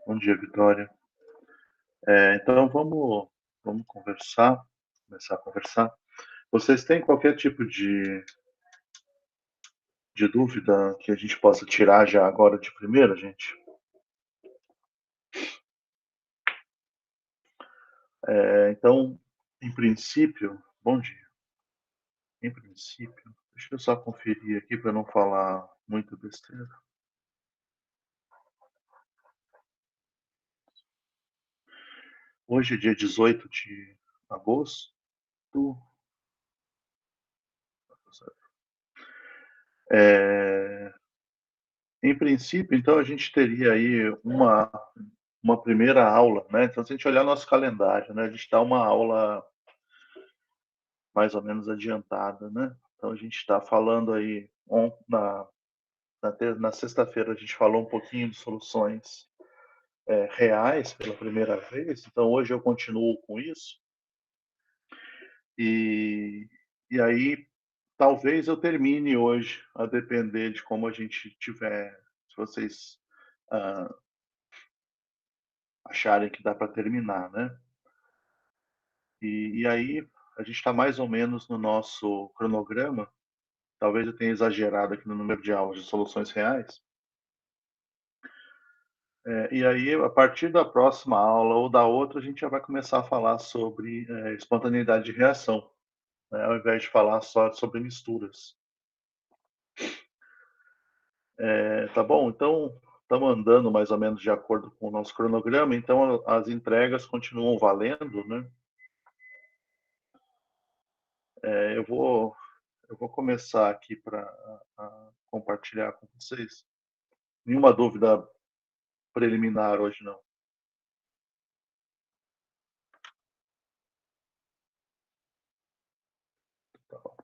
Bom dia, Vitória. Então vamos começar a conversar. Vocês têm qualquer tipo de dúvida que a gente possa tirar já agora de primeira, gente? Então, em princípio, bom dia. Em princípio, deixa eu só conferir aqui para não falar muita besteira. Hoje é dia 18 de agosto. É, Em princípio, então, a gente teria aí uma primeira aula, né? Então, se a gente olhar nosso calendário, né? A gente está uma aula mais ou menos adiantada, né? Então, a gente está falando aí, na sexta-feira, a gente falou um pouquinho de soluções reais pela primeira vez. Então, hoje eu continuo com isso. E, e aí, talvez eu termine hoje, a depender de como a gente tiver, se vocês ah, acharem que dá para terminar, né? E aí, a gente está mais ou menos no nosso cronograma. Talvez eu tenha exagerado aqui no número de aulas de soluções reais. E aí, a partir da próxima aula ou da outra, a gente já vai começar a falar sobre espontaneidade de reação, né, ao invés de falar só sobre misturas. Tá bom? Então, estamos andando mais ou menos de acordo com o nosso cronograma, então as entregas continuam valendo, né? Eu vou começar aqui para compartilhar com vocês. Nenhuma dúvida preliminar hoje, não. Tá bom.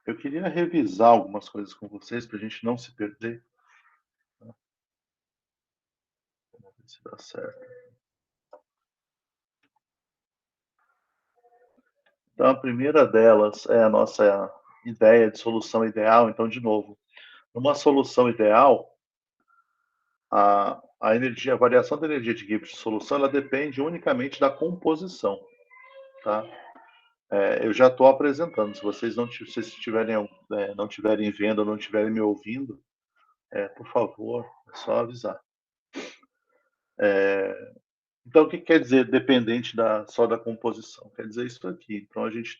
Eu queria revisar algumas coisas com vocês para a gente não se perder. Vamos ver se dá certo. Então, a primeira delas é a nossa ideia de solução ideal. Então, de novo, numa solução ideal, a variação da energia de Gibbs de solução, ela depende unicamente da composição, tá? Eu já estou apresentando. Se vocês não tiverem vendo ou não estiverem me ouvindo, por favor, é só avisar. Então, o que quer dizer dependente só da composição? Quer dizer isso aqui. Então, a gente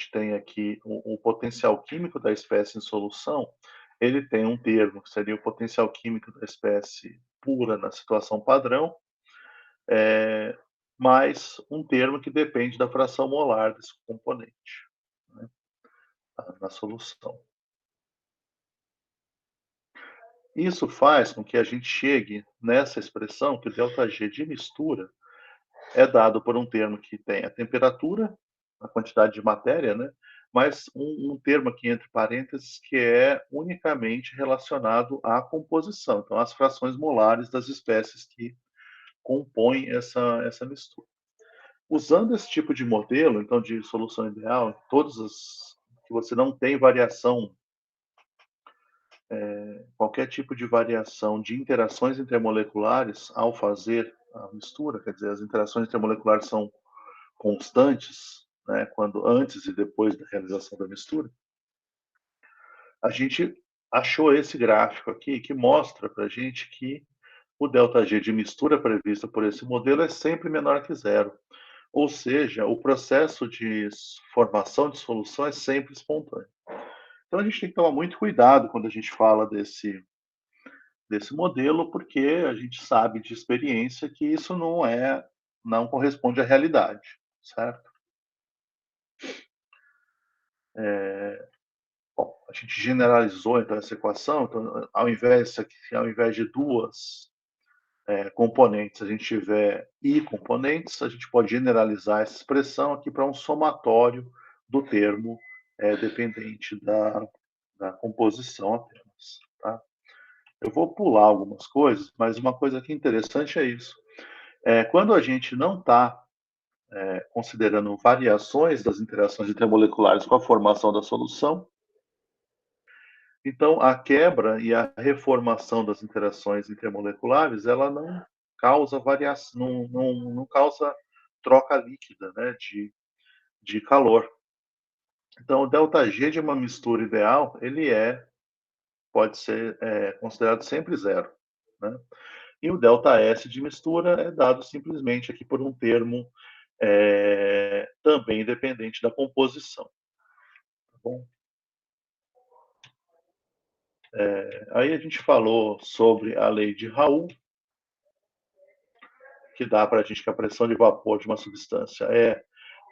tem aqui o potencial químico da espécie em solução. Ele tem um termo que seria o potencial químico da espécie pura na situação padrão, mais um termo que depende da fração molar desse componente, né, na solução. Isso faz com que a gente chegue nessa expressão que o ΔG de mistura é dado por um termo que tem a temperatura, a quantidade de matéria, né? Mas um termo aqui entre parênteses que é unicamente relacionado à composição, então às frações molares das espécies que compõem essa mistura. Usando esse tipo de modelo, então de solução ideal, todas as que você não tem variação, qualquer tipo de variação de interações intermoleculares ao fazer a mistura, quer dizer, as interações intermoleculares são constantes, né, quando antes e depois da realização da mistura, a gente achou esse gráfico aqui que mostra para a gente que o ΔG de mistura previsto por esse modelo é sempre menor que zero. Ou seja, o processo de formação de solução é sempre espontâneo. Então a gente tem que tomar muito cuidado quando a gente fala desse modelo, porque a gente sabe de experiência que isso não corresponde à realidade, certo? Bom, a gente generalizou então essa equação, então ao invés de duas componentes, a gente tiver i componentes, a gente pode generalizar essa expressão aqui para um somatório do termo dependente da composição apenas. Tá? Eu vou pular algumas coisas, mas uma coisa que é interessante é isso. Quando a gente não está considerando variações das interações intermoleculares com a formação da solução. Então, a quebra e a reformação das interações intermoleculares, ela não causa variação, não causa troca líquida, né, de calor. Então, o ΔG de uma mistura ideal, ele pode ser considerado sempre zero, né? E o ΔS de mistura é dado simplesmente aqui por um termo também dependente da composição. Tá bom? Aí a gente falou sobre a lei de Raoult, que dá para a gente que a pressão de vapor de uma substância é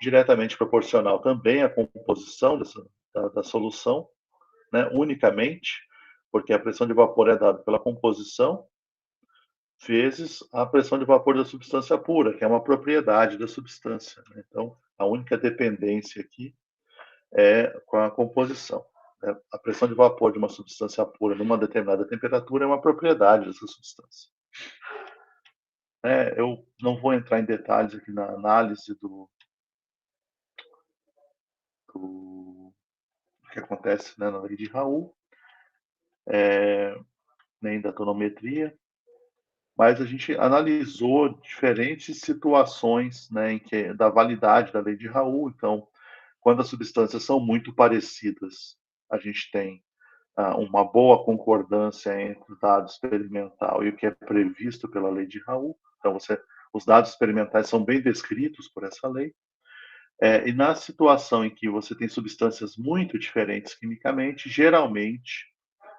diretamente proporcional também à composição da solução, né, unicamente, porque a pressão de vapor é dada pela composição vezes a pressão de vapor da substância pura, que é uma propriedade da substância, né? Então, a única dependência aqui é com a composição, né? A pressão de vapor de uma substância pura numa determinada temperatura é uma propriedade dessa substância. Eu não vou entrar em detalhes aqui na análise do que acontece, né, na lei de Raoult, nem da tonometria, mas a gente analisou diferentes situações, né, da validade da lei de Raoult. Então, quando as substâncias são muito parecidas, a gente tem uma boa concordância entre o dado experimental e o que é previsto pela lei de Raoult. Então, os dados experimentais são bem descritos por essa lei. E na situação em que você tem substâncias muito diferentes quimicamente, geralmente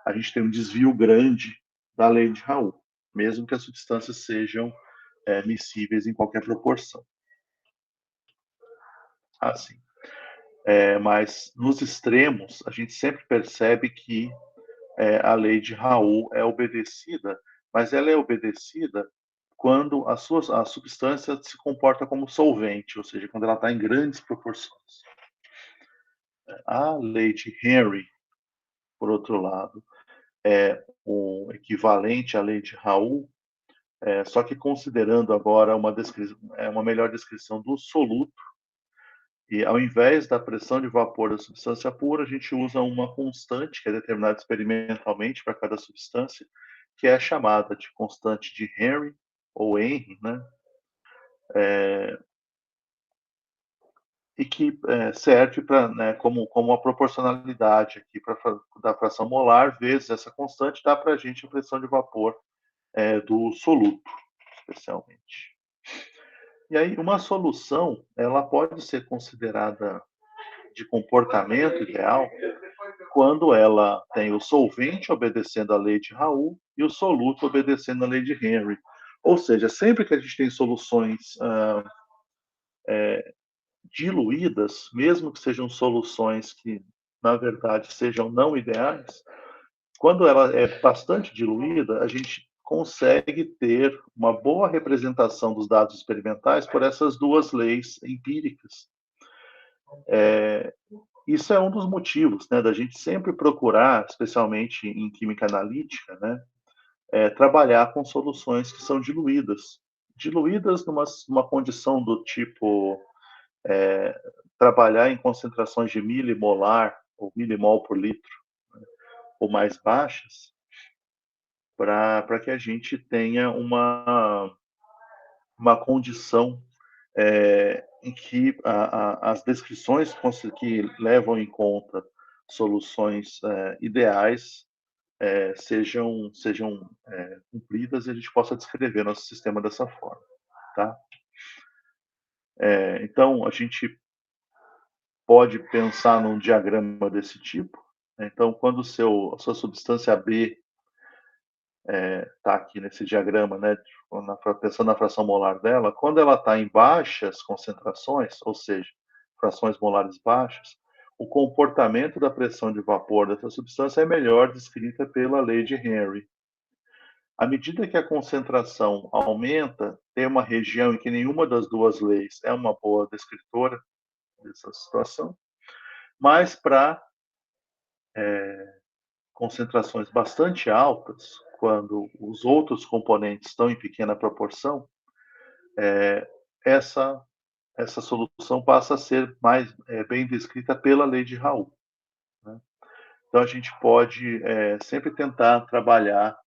a gente tem um desvio grande da lei de Raoult, mesmo que as substâncias sejam miscíveis em qualquer proporção. Assim. Mas nos extremos, a gente sempre percebe que a lei de Raoult é obedecida, mas ela é obedecida quando a substância se comporta como solvente, ou seja, quando ela está em grandes proporções. A lei de Henry, por outro lado, é o equivalente à lei de Raoult, só que considerando agora uma melhor descrição do soluto, e ao invés da pressão de vapor da substância pura, a gente usa uma constante que é determinada experimentalmente para cada substância, que é chamada de constante de Henry, ou Henry, né? E que serve né, como a proporcionalidade aqui da fração molar vezes essa constante, dá para a gente a pressão de vapor do soluto, especialmente. E aí, uma solução, ela pode ser considerada de comportamento ideal quando ela tem o solvente obedecendo à lei de Raoult e o soluto obedecendo à lei de Henry. Ou seja, sempre que a gente tem soluções diluídas, mesmo que sejam soluções que, na verdade, sejam não ideais, quando ela é bastante diluída, a gente consegue ter uma boa representação dos dados experimentais por essas duas leis empíricas. Isso é um dos motivos, né, da gente sempre procurar, especialmente em química analítica, né, trabalhar com soluções que são diluídas. Diluídas numa condição do tipo trabalhar em concentrações de milimolar ou milimol por litro, né, ou mais baixas, para que a gente tenha uma condição em que as descrições que levam em conta soluções ideais sejam cumpridas e a gente possa descrever nosso sistema dessa forma, tá? Então, a gente pode pensar num diagrama desse tipo, né? Então, quando a sua substância B está aqui nesse diagrama, né, pensando na fração molar dela, quando ela está em baixas concentrações, ou seja, frações molares baixas, o comportamento da pressão de vapor dessa substância é melhor descrita pela lei de Henry. À medida que a concentração aumenta, tem uma região em que nenhuma das duas leis é uma boa descritora dessa situação, mas para concentrações bastante altas, quando os outros componentes estão em pequena proporção, essa essa solução passa a ser mais bem descrita pela lei de Raoult, né? Então a gente pode sempre tentar trabalhar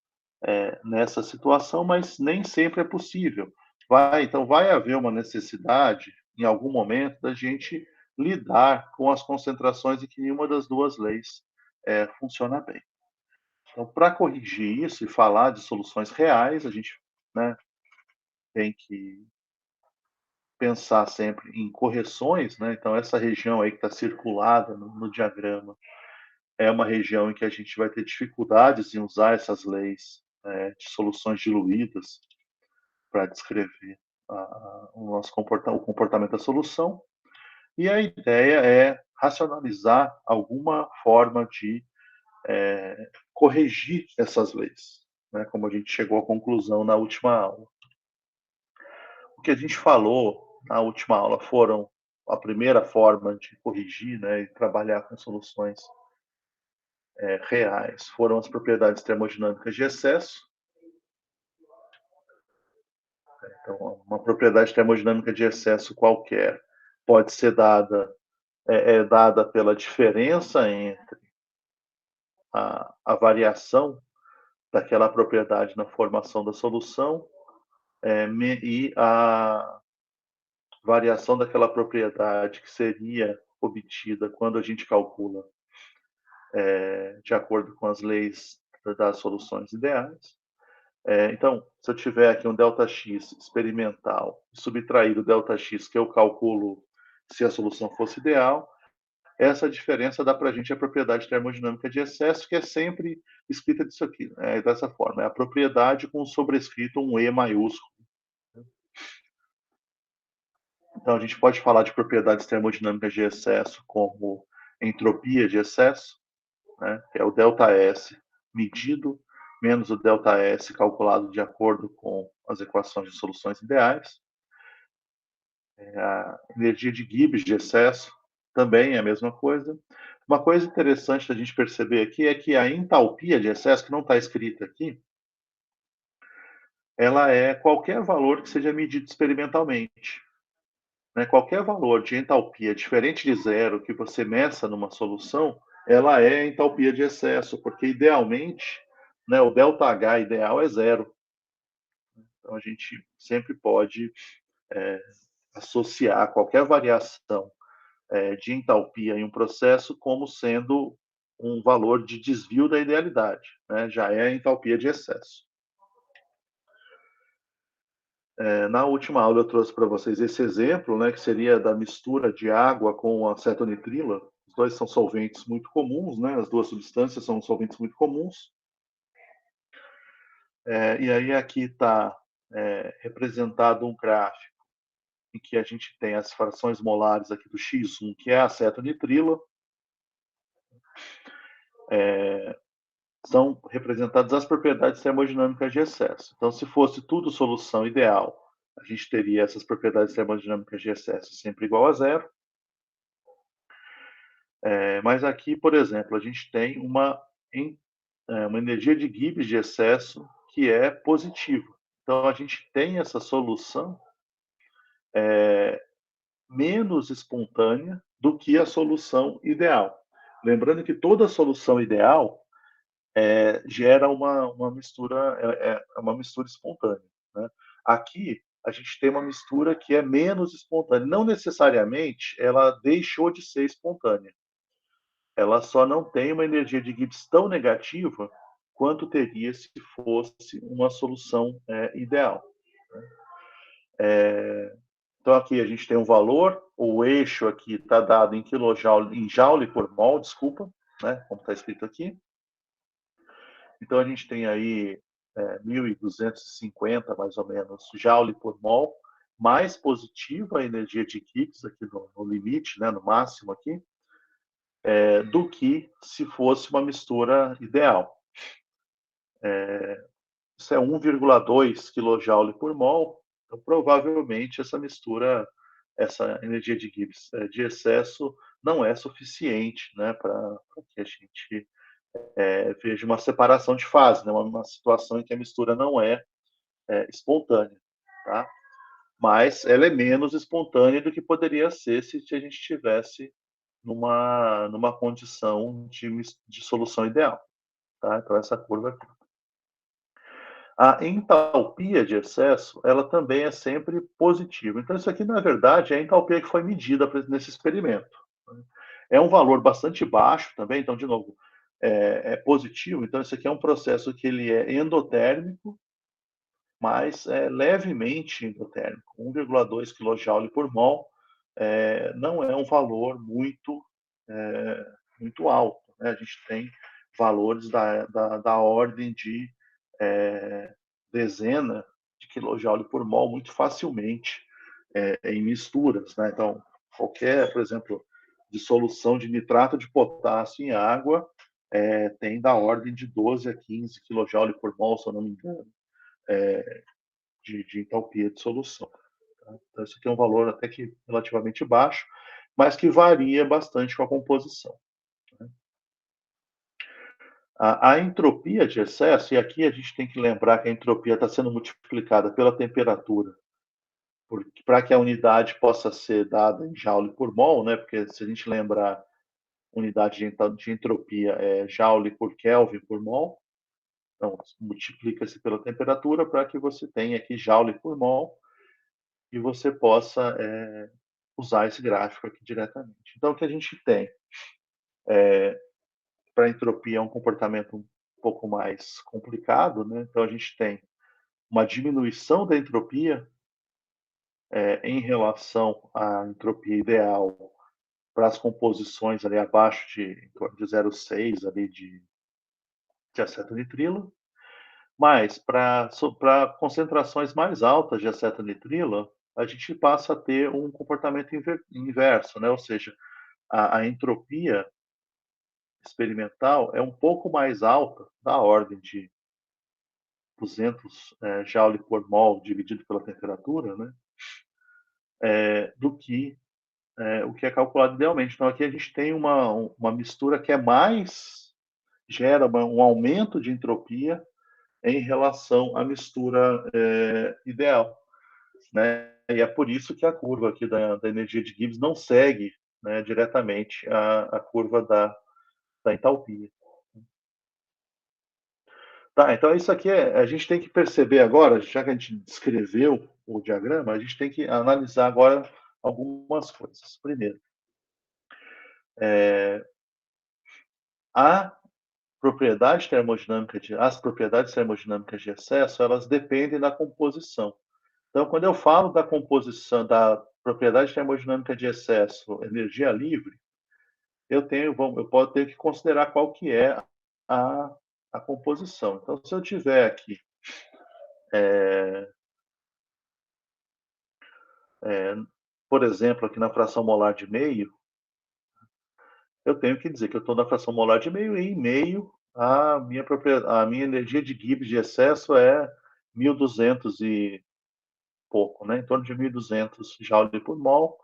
nessa situação, mas nem sempre é possível. Então vai haver uma necessidade, em algum momento, da gente lidar com as concentrações em que nenhuma das duas leis funciona bem. Então, para corrigir isso e falar de soluções reais, a gente, né, tem que pensar sempre em correções, né? Então, essa região aí que está circulada no diagrama é uma região em que a gente vai ter dificuldades em usar essas leis de soluções diluídas para descrever o nosso o comportamento da solução. E a ideia é racionalizar alguma forma de corrigir essas leis, né? Como a gente chegou à conclusão na última aula. O que a gente falou na última aula foram a primeira forma de corrigir, né, e trabalhar com soluções reais, foram as propriedades termodinâmicas de excesso. Então, uma propriedade termodinâmica de excesso qualquer pode ser dada pela diferença entre a variação daquela propriedade na formação da solução e a variação daquela propriedade que seria obtida quando a gente calcula de acordo com as leis das soluções ideais. Então, se eu tiver aqui um ΔX experimental e subtrair o ΔX que eu calculo se a solução fosse ideal, essa diferença dá para a gente a propriedade termodinâmica de excesso, que é sempre escrita disso aqui, dessa forma. É a propriedade com sobrescrito um E maiúsculo. Então, a gente pode falar de propriedades termodinâmicas de excesso como entropia de excesso, né, que é o ΔS medido menos o ΔS calculado de acordo com as equações de soluções ideais. A energia de Gibbs de excesso também é a mesma coisa. Uma coisa interessante da gente perceber aqui é que a entalpia de excesso, que não está escrita aqui, ela é qualquer valor que seja medido experimentalmente. Né? Qualquer valor de entalpia diferente de zero que você meça numa solução, ela é entalpia de excesso, porque idealmente, né, o ΔH ideal é zero. Então a gente sempre pode associar qualquer variação de entalpia em um processo como sendo um valor de desvio da idealidade, né? Já é a entalpia de excesso. Na última aula eu trouxe para vocês esse exemplo, né, que seria da mistura de água com acetonitrila. Os dois são solventes muito comuns, né? As duas substâncias são solventes muito comuns. E aí aqui está representado um gráfico em que a gente tem as frações molares aqui do X1, que é a acetonitrila. São representadas as propriedades termodinâmicas de excesso. Então, se fosse tudo solução ideal, a gente teria essas propriedades termodinâmicas de excesso sempre igual a zero. Mas aqui, por exemplo, a gente tem uma energia de Gibbs de excesso que é positiva. Então, a gente tem essa solução menos espontânea do que a solução ideal. Lembrando que toda solução ideal gera uma mistura, uma mistura espontânea. Né? Aqui, a gente tem uma mistura que é menos espontânea. Não necessariamente ela deixou de ser espontânea. Ela só não tem uma energia de Gibbs tão negativa quanto teria se fosse uma solução ideal. Então, aqui a gente tem um valor, o eixo aqui está dado em quilojoule, em joule por mol, desculpa, né, como está escrito aqui. Então, a gente tem aí 1.250, mais ou menos, joule por mol, mais positiva a energia de Gibbs aqui no limite, né, no máximo aqui, do que se fosse uma mistura ideal. Isso é 1,2 kJ por mol, então provavelmente essa mistura, essa energia de Gibbs de excesso não é suficiente, né, para que a gente veja uma separação de fase, né, uma situação em que a mistura não é espontânea. Tá? mas ela é menos espontânea do que poderia ser se a gente tivesse numa condição de solução ideal, tá? Então essa curva aqui. A entalpia de excesso, ela também é sempre positiva. Então isso aqui, na verdade, é a entalpia que foi medida nesse experimento, né. É um valor bastante baixo também, então, de novo, é positivo. Então isso aqui é um processo que ele é endotérmico, mas é levemente endotérmico. 1,2 kJ por mol não é um valor muito alto, né? A gente tem valores da ordem de dezena de kJ por mol muito facilmente em misturas, né? Então, qualquer, por exemplo, dissolução de nitrato de potássio em água tem da ordem de 12 a 15 kJ por mol, se eu não me engano, de entalpia de solução. Tá? Então, isso aqui é um valor até que relativamente baixo, mas que varia bastante com a composição. Né? A entropia de excesso, e aqui a gente tem que lembrar que a entropia está sendo multiplicada pela temperatura, para que a unidade possa ser dada em joule por mol, né? Porque se a gente lembrar, unidade de entropia é joule por Kelvin por mol, então multiplica-se pela temperatura para que você tenha aqui joule por mol e você possa usar esse gráfico aqui diretamente. Então, o que a gente tem para entropia é um comportamento um pouco mais complicado, né? Então, a gente tem uma diminuição da entropia em relação à entropia ideal para as composições ali abaixo em torno de 0,6 ali de acetonitrilo, mas para concentrações mais altas de acetonitrilo, a gente passa a ter um comportamento inverso, né? Ou seja, a entropia experimental é um pouco mais alta, da ordem de 200 joule por mol dividido pela temperatura, né? Do que o que é calculado idealmente. Então, aqui a gente tem uma mistura que gera um aumento de entropia em relação à mistura ideal, né? E é por isso que a curva aqui da energia de Gibbs não segue, né, diretamente a curva da entalpia. Tá, então isso aqui a gente tem que perceber agora, já que a gente descreveu o diagrama, a gente tem que analisar agora algumas coisas. Primeiro, a as propriedades termodinâmicas de excesso, elas dependem da composição. Então, quando eu falo da composição, da propriedade termodinâmica de excesso, energia livre, eu posso ter que considerar qual que é a, a composição. Então, se eu tiver aqui por exemplo, aqui na fração molar de meio, eu tenho que dizer que eu estou na fração molar de meio e em meio a minha energia de Gibbs de excesso é 1.200 e pouco, né? Em torno de 1.200 joule por mol.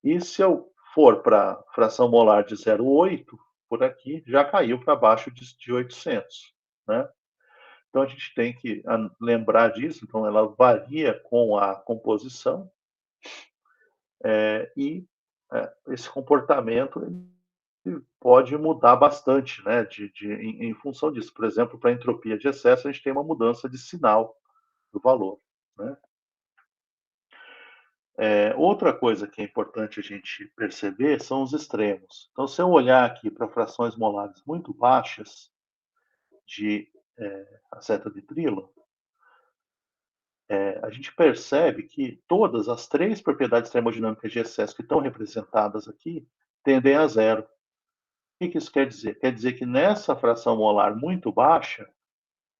E se eu for para a fração molar de 0,8, por aqui, já caiu para baixo de 800, né? Então a gente tem que lembrar disso, então ela varia com a composição e esse comportamento pode mudar bastante, né, em função disso. Por exemplo, para a entropia de excesso, a gente tem uma mudança de sinal do valor, né? Outra coisa que é importante a gente perceber são os extremos. Então, se eu olhar aqui para frações molares muito baixas de acetonitrilo, a gente percebe que todas as três propriedades termodinâmicas de excesso que estão representadas aqui tendem a zero. O que isso quer dizer? Quer dizer que nessa fração molar muito baixa,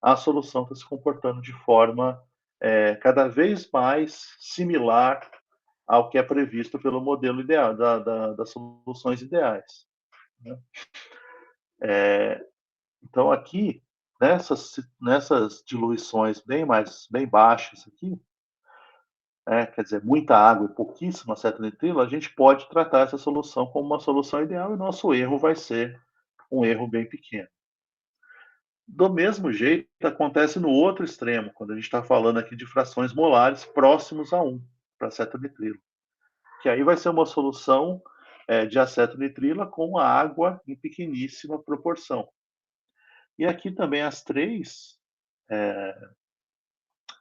a solução está se comportando de forma cada vez mais similar ao que é previsto pelo modelo ideal, das soluções ideais. Né? Então, aqui, nessas diluições bem baixas aqui, quer dizer, muita água e pouquíssimo acetonitrilo, a gente pode tratar essa solução como uma solução ideal e nosso erro vai ser um erro bem pequeno. Do mesmo jeito, acontece no outro extremo, quando a gente está falando aqui de frações molares próximos a 1. para acetonitrilo, que aí vai ser uma solução de acetonitrila com a água em pequeníssima proporção. E aqui também as três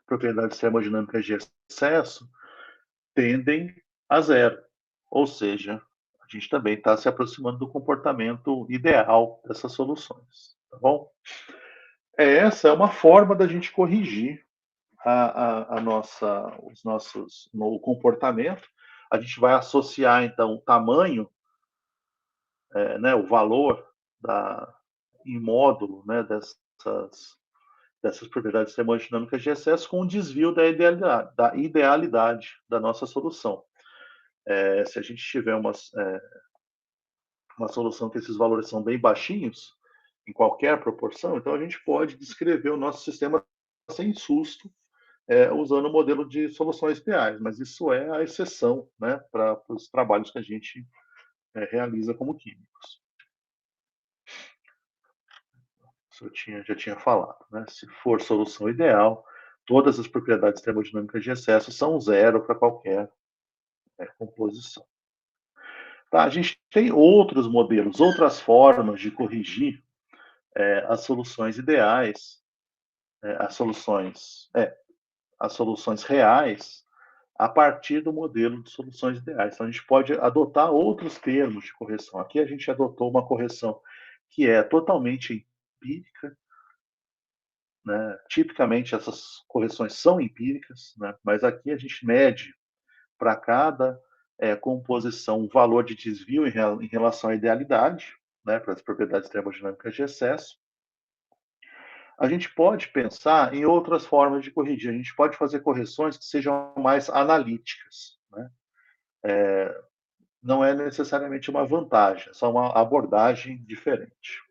propriedades termodinâmicas de excesso tendem a zero, ou seja, a gente também está se aproximando do comportamento ideal dessas soluções, tá bom? Essa é uma forma da gente corrigir os nossos no comportamento. A gente vai associar então o tamanho, né, o valor em módulo, né, dessas propriedades termodinâmicas de excesso com o desvio da idealidade da nossa solução. Se a gente tiver uma solução que esses valores são bem baixinhos, em qualquer proporção, então a gente pode descrever o nosso sistema sem susto, usando o modelo de soluções ideais, mas isso é a exceção, né, para os trabalhos que a gente realiza como químicos. Isso eu já tinha falado, né? Se for solução ideal, todas as propriedades termodinâmicas de excesso são zero para qualquer composição. Tá, a gente tem outros modelos, outras formas de corrigir as soluções ideais, as soluções reais, a partir do modelo de soluções ideais. Então, a gente pode adotar outros termos de correção. Aqui a gente adotou uma correção que é totalmente empírica, né? Tipicamente, essas correções são empíricas, né? Mas aqui a gente mede para cada composição um valor de desvio em relação à idealidade, né? Para as propriedades termodinâmicas de excesso. A gente pode pensar em outras formas de corrigir. A gente pode fazer correções que sejam mais analíticas, né? Não é necessariamente uma vantagem, é só uma abordagem diferente.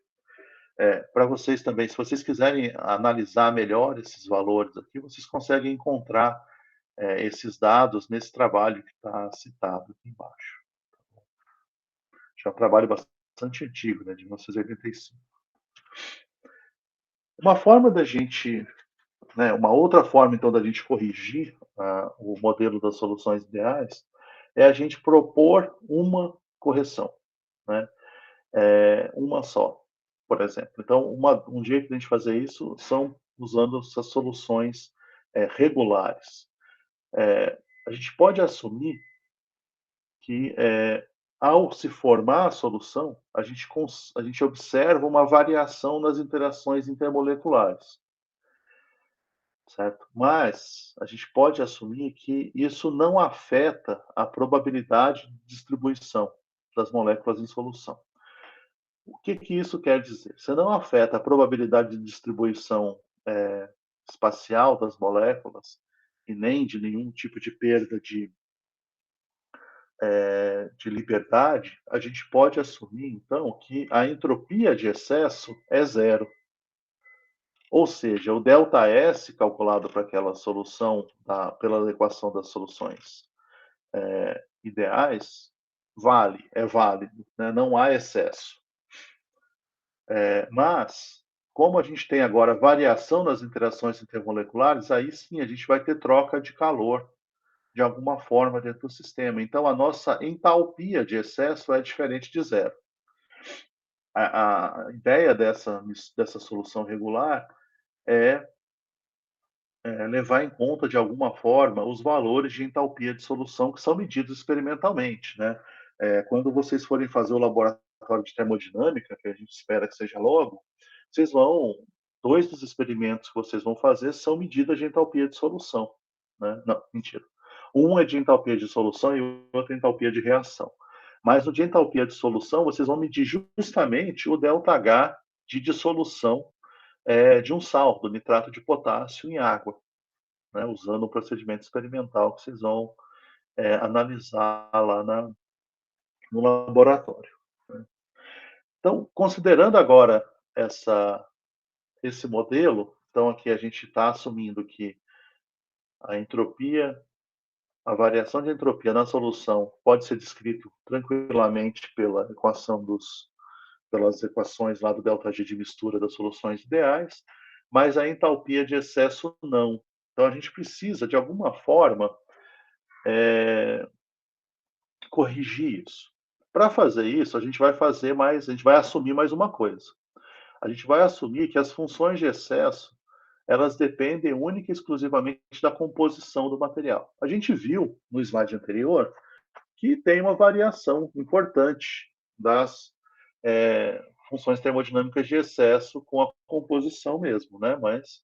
Para vocês também, se vocês quiserem analisar melhor esses valores aqui, vocês conseguem encontrar esses dados nesse trabalho que está citado aqui embaixo. Já é um trabalho bastante antigo, né, de 1985. Uma forma da gente, né, uma outra forma, então, da gente corrigir o modelo das soluções ideais é a gente propor uma correção, né? Uma só, por exemplo. Então, um jeito de a gente fazer isso são usando essas soluções regulares. A gente pode assumir que, ao se formar a solução, a gente observa uma variação nas interações intermoleculares, certo? Mas a gente pode assumir que isso não afeta a probabilidade de distribuição das moléculas em solução. O que isso quer dizer? Você não afeta a probabilidade de distribuição espacial das moléculas e nem de nenhum tipo de perda de liberdade. A gente pode assumir, então, que a entropia de excesso é zero. Ou seja, o ΔS calculado para aquela solução, pela equação das soluções ideais, é válido, né? Não há excesso. Mas, como a gente tem agora variação nas interações intermoleculares, aí sim a gente vai ter troca de calor de alguma forma dentro do sistema. Então, a nossa entalpia de excesso é diferente de zero. A ideia dessa solução regular é levar em conta, de alguma forma, os valores de entalpia de solução que são medidos experimentalmente, né? Quando vocês forem fazer o laboratório de termodinâmica, que a gente espera que seja logo, dois dos experimentos que vocês vão fazer são medidas de entalpia de solução, né? Não, mentira. Um é de entalpia de solução e o outro é entalpia de reação. Mas no de entalpia de solução, vocês vão medir justamente o ΔH de dissolução de um sal, do nitrato de potássio em água, né, usando o procedimento experimental que vocês vão analisar lá no laboratório. Né? Então, considerando agora esse modelo, então aqui a gente está assumindo que a entropia, a variação de entropia na solução pode ser descrito tranquilamente pelas equações lá do ΔG de mistura das soluções ideais, mas a entalpia de excesso não. Então a gente precisa, de alguma forma, corrigir isso. Para fazer isso, a gente vai assumir mais uma coisa. A gente vai assumir que as funções de excesso, elas dependem única e exclusivamente da composição do material. A gente viu no slide anterior que tem uma variação importante das funções termodinâmicas de excesso com a composição mesmo, né? Mas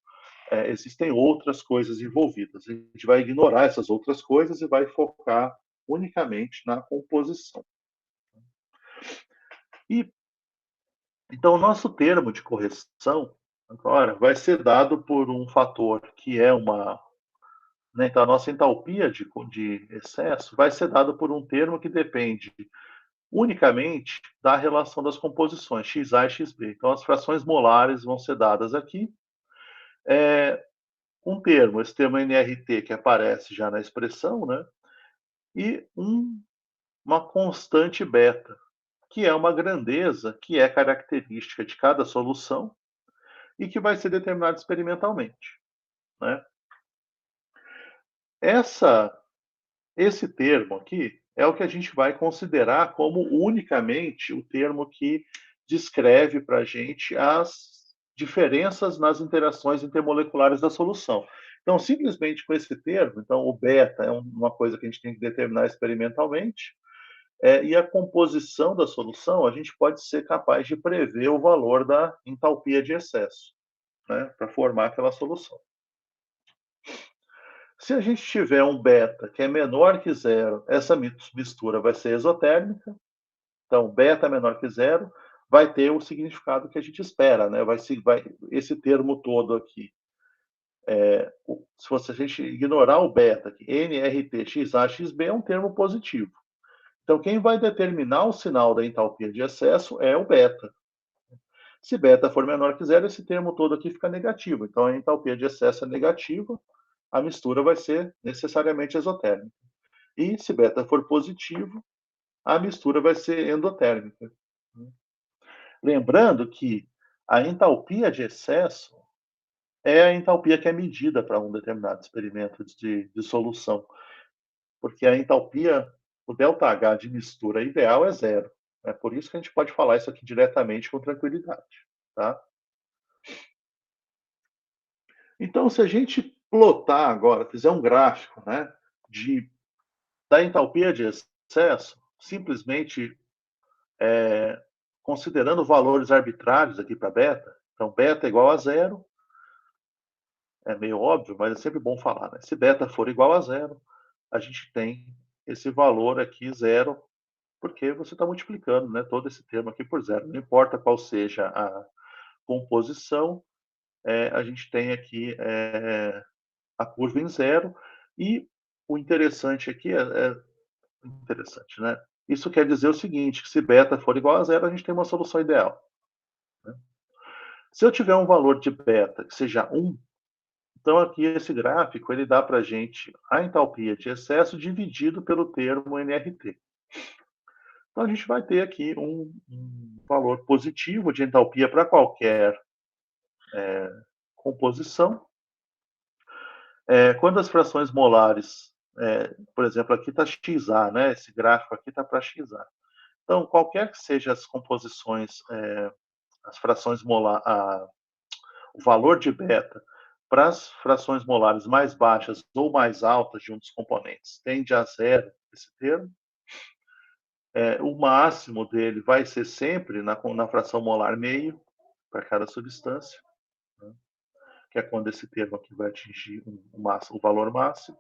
existem outras coisas envolvidas. A gente vai ignorar essas outras coisas e vai focar unicamente na composição. E então o nosso termo de correção agora vai ser dado por um fator que é uma, né, então a nossa entalpia de excesso vai ser dado por um termo que depende unicamente da relação das composições, XA e XB. Então, as frações molares vão ser dadas aqui. Um termo, esse termo NRT, que aparece já na expressão, né? E uma constante beta, que é uma grandeza que é característica de cada solução e que vai ser determinada experimentalmente, né? Esse termo aqui é o que a gente vai considerar como unicamente o termo que descreve para a gente as diferenças nas interações intermoleculares da solução. Então, simplesmente com esse termo, então o beta é uma coisa que a gente tem que determinar experimentalmente, e a composição da solução, a gente pode ser capaz de prever o valor da entalpia de excesso, né, para formar aquela solução. Se a gente tiver um beta que é menor que zero, essa mistura vai ser exotérmica. Então, beta menor que zero vai ter o significado que a gente espera, né? Esse termo todo aqui. Se a gente ignorar o beta, que nRT, XA, XB é um termo positivo. Então, quem vai determinar o sinal da entalpia de excesso é o beta. Se beta for menor que zero, esse termo todo aqui fica negativo. Então, a entalpia de excesso é negativa, a mistura vai ser necessariamente exotérmica. E se beta for positivo, a mistura vai ser endotérmica. Lembrando que a entalpia de excesso é a entalpia que é medida para um determinado experimento de solução, porque a entalpia, o ΔH de mistura ideal é zero. É por isso que a gente pode falar isso aqui diretamente com tranquilidade. Tá? Então, se a gente plotar agora, fizer um gráfico, né, da entalpia de excesso, simplesmente considerando valores arbitrários aqui para beta, então beta é igual a zero, é meio óbvio, mas é sempre bom falar, né? Se beta for igual a zero, a gente tem esse valor aqui zero, porque você está multiplicando, né, todo esse termo aqui por zero. Não importa qual seja a composição, a gente tem aqui a curva em zero, e o interessante aqui interessante, né? Isso quer dizer o seguinte, que se beta for igual a zero, a gente tem uma solução ideal. Né? Se eu tiver um valor de beta que seja 1, então aqui esse gráfico ele dá para a gente a entalpia de excesso dividido pelo termo nRT. Então a gente vai ter aqui um valor positivo de entalpia para qualquer composição. Quando as frações molares, por exemplo, aqui está XA, né? Esse gráfico aqui está para XA. Então, qualquer que seja as composições, as frações molar, o valor de beta para as frações molares mais baixas ou mais altas de um dos componentes tende a zero, esse termo. O máximo dele vai ser sempre na fração molar meio para cada substância, né? Que é quando esse termo aqui vai atingir o valor máximo.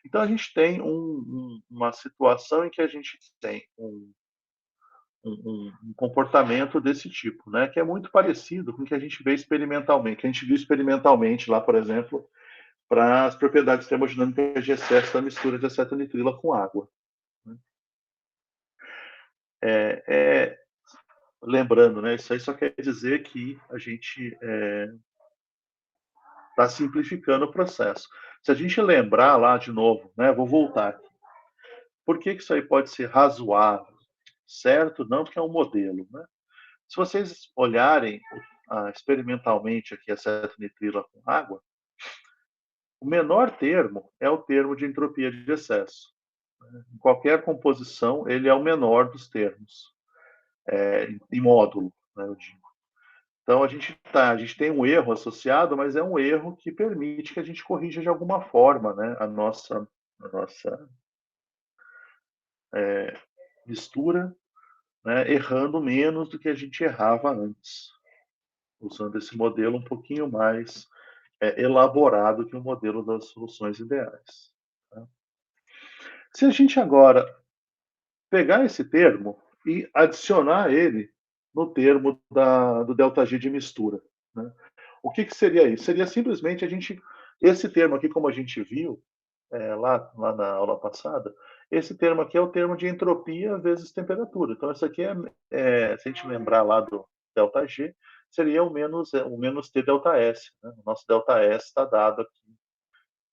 Então, a gente tem uma situação em que a gente tem um comportamento desse tipo, né? Que é muito parecido com o que a gente vê experimentalmente, que a gente viu experimentalmente lá, por exemplo, para as propriedades termodinâmicas de excesso da mistura de acetonitrila com água. Né? Lembrando, né? Isso aí só quer dizer que a gente está simplificando o processo. Se a gente lembrar lá de novo, né? Vou voltar aqui. Por que isso aí pode ser razoável? Certo? Não, porque é um modelo, né? Se vocês olharem experimentalmente aqui a acetonitrila com água, o menor termo é o termo de entropia de excesso. Em qualquer composição, ele é o menor dos termos, em módulo, né, eu digo. Então, a gente tem um erro associado, mas é um erro que permite que a gente corrija de alguma forma, né, a nossa mistura, né, errando menos do que a gente errava antes, usando esse modelo um pouquinho mais elaborado que o modelo das soluções ideais. Tá? Se a gente agora pegar esse termo e adicionar ele no termo do ΔG de mistura, né? O que, que seria isso? Seria simplesmente esse termo aqui, como a gente viu lá na aula passada, esse termo aqui é o termo de entropia vezes temperatura. Então, isso aqui se a gente lembrar lá do ΔG, seria o menos T ΔS. Né? O nosso ΔS está dado aqui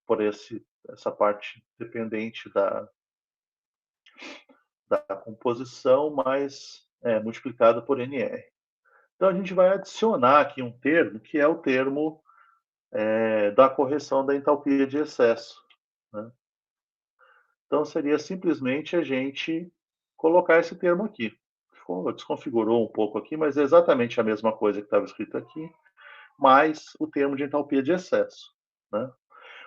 por essa parte dependente da composição, mais multiplicado por NR. Então, a gente vai adicionar aqui um termo, que é o termo da correção da entalpia de excesso. Né? Então, seria simplesmente a gente colocar esse termo aqui. Desconfigurou um pouco aqui, mas é exatamente a mesma coisa que estava escrito aqui, mais o termo de entalpia de excesso. Né?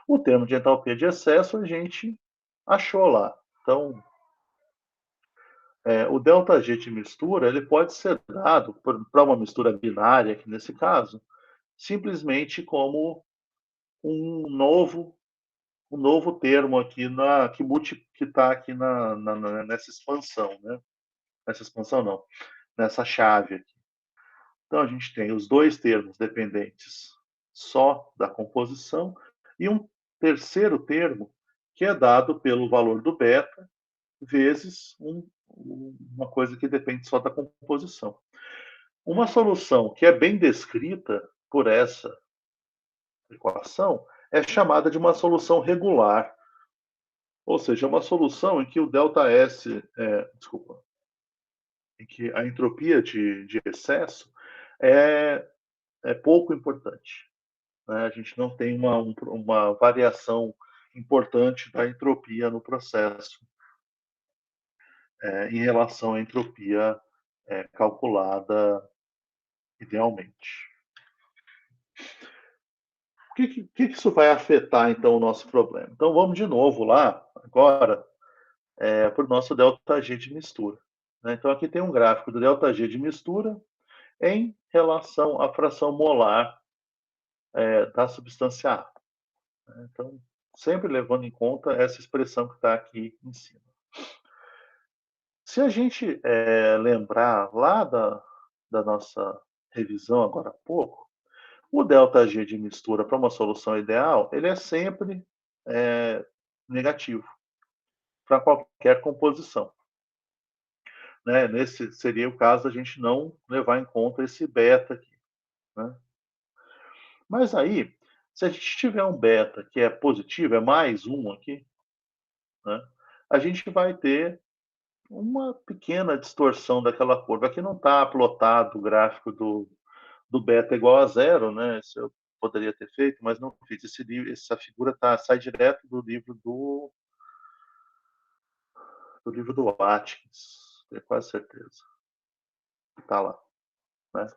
O termo de entalpia de excesso a gente achou lá. Então, o ΔG de mistura ele pode ser dado para uma mistura binária, aqui nesse caso, simplesmente como um novo termo aqui que está aqui nessa expansão, né? Nessa expansão não, nessa chave aqui. Então a gente tem os dois termos dependentes só da composição e um terceiro termo que é dado pelo valor do beta vezes uma coisa que depende só da composição. Uma solução que é bem descrita por essa equação é chamada de uma solução regular. Ou seja, é uma solução em que o ΔS, em que a entropia de excesso é pouco importante. Né? A gente não tem uma variação importante da entropia no processo em relação à entropia calculada idealmente. O que isso vai afetar, então, o nosso problema? Então, vamos de novo lá, agora, para o nosso ΔG de mistura. Né? Então, aqui tem um gráfico do ΔG de mistura em relação à fração molar da substância A. Né? Então, sempre levando em conta essa expressão que está aqui em cima. Se a gente lembrar lá da nossa revisão agora há pouco, o ΔG de mistura para uma solução ideal, ele é sempre negativo para qualquer composição. Né? Nesse seria o caso da gente não levar em conta esse beta aqui. Né? Mas aí, se a gente tiver um beta que é positivo, é mais um aqui, né? A gente vai ter uma pequena distorção daquela curva. Aqui não está plotado o gráfico do beta igual a zero, né? Isso eu poderia ter feito, mas não fiz. Essa figura sai direto do livro do Atkins, tenho quase certeza. Está lá. Né?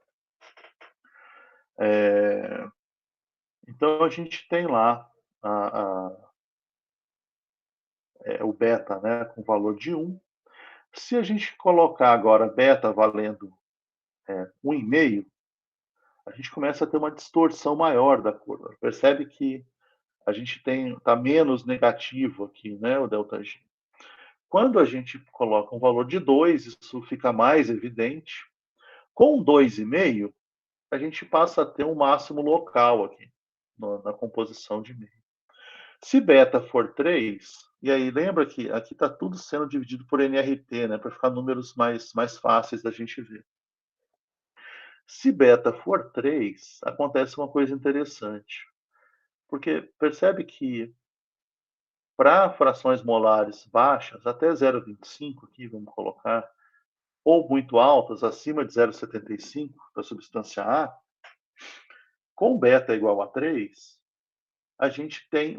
Então a gente tem lá o beta, né, com valor de 1. Se a gente colocar agora beta valendo 1,5, a gente começa a ter uma distorção maior da curva. Percebe que a gente está menos negativo aqui, né, o ΔG. Quando a gente coloca um valor de 2, isso fica mais evidente. Com 2,5, a gente passa a ter um máximo local aqui, na composição de meio. Se beta for 3, e aí lembra que aqui está tudo sendo dividido por NRT, né, para ficar números mais fáceis da gente ver. Se beta for 3, acontece uma coisa interessante. Porque percebe que para frações molares baixas, até 0,25 aqui, vamos colocar, ou muito altas, acima de 0,75 da substância A, com beta igual a 3, a gente tem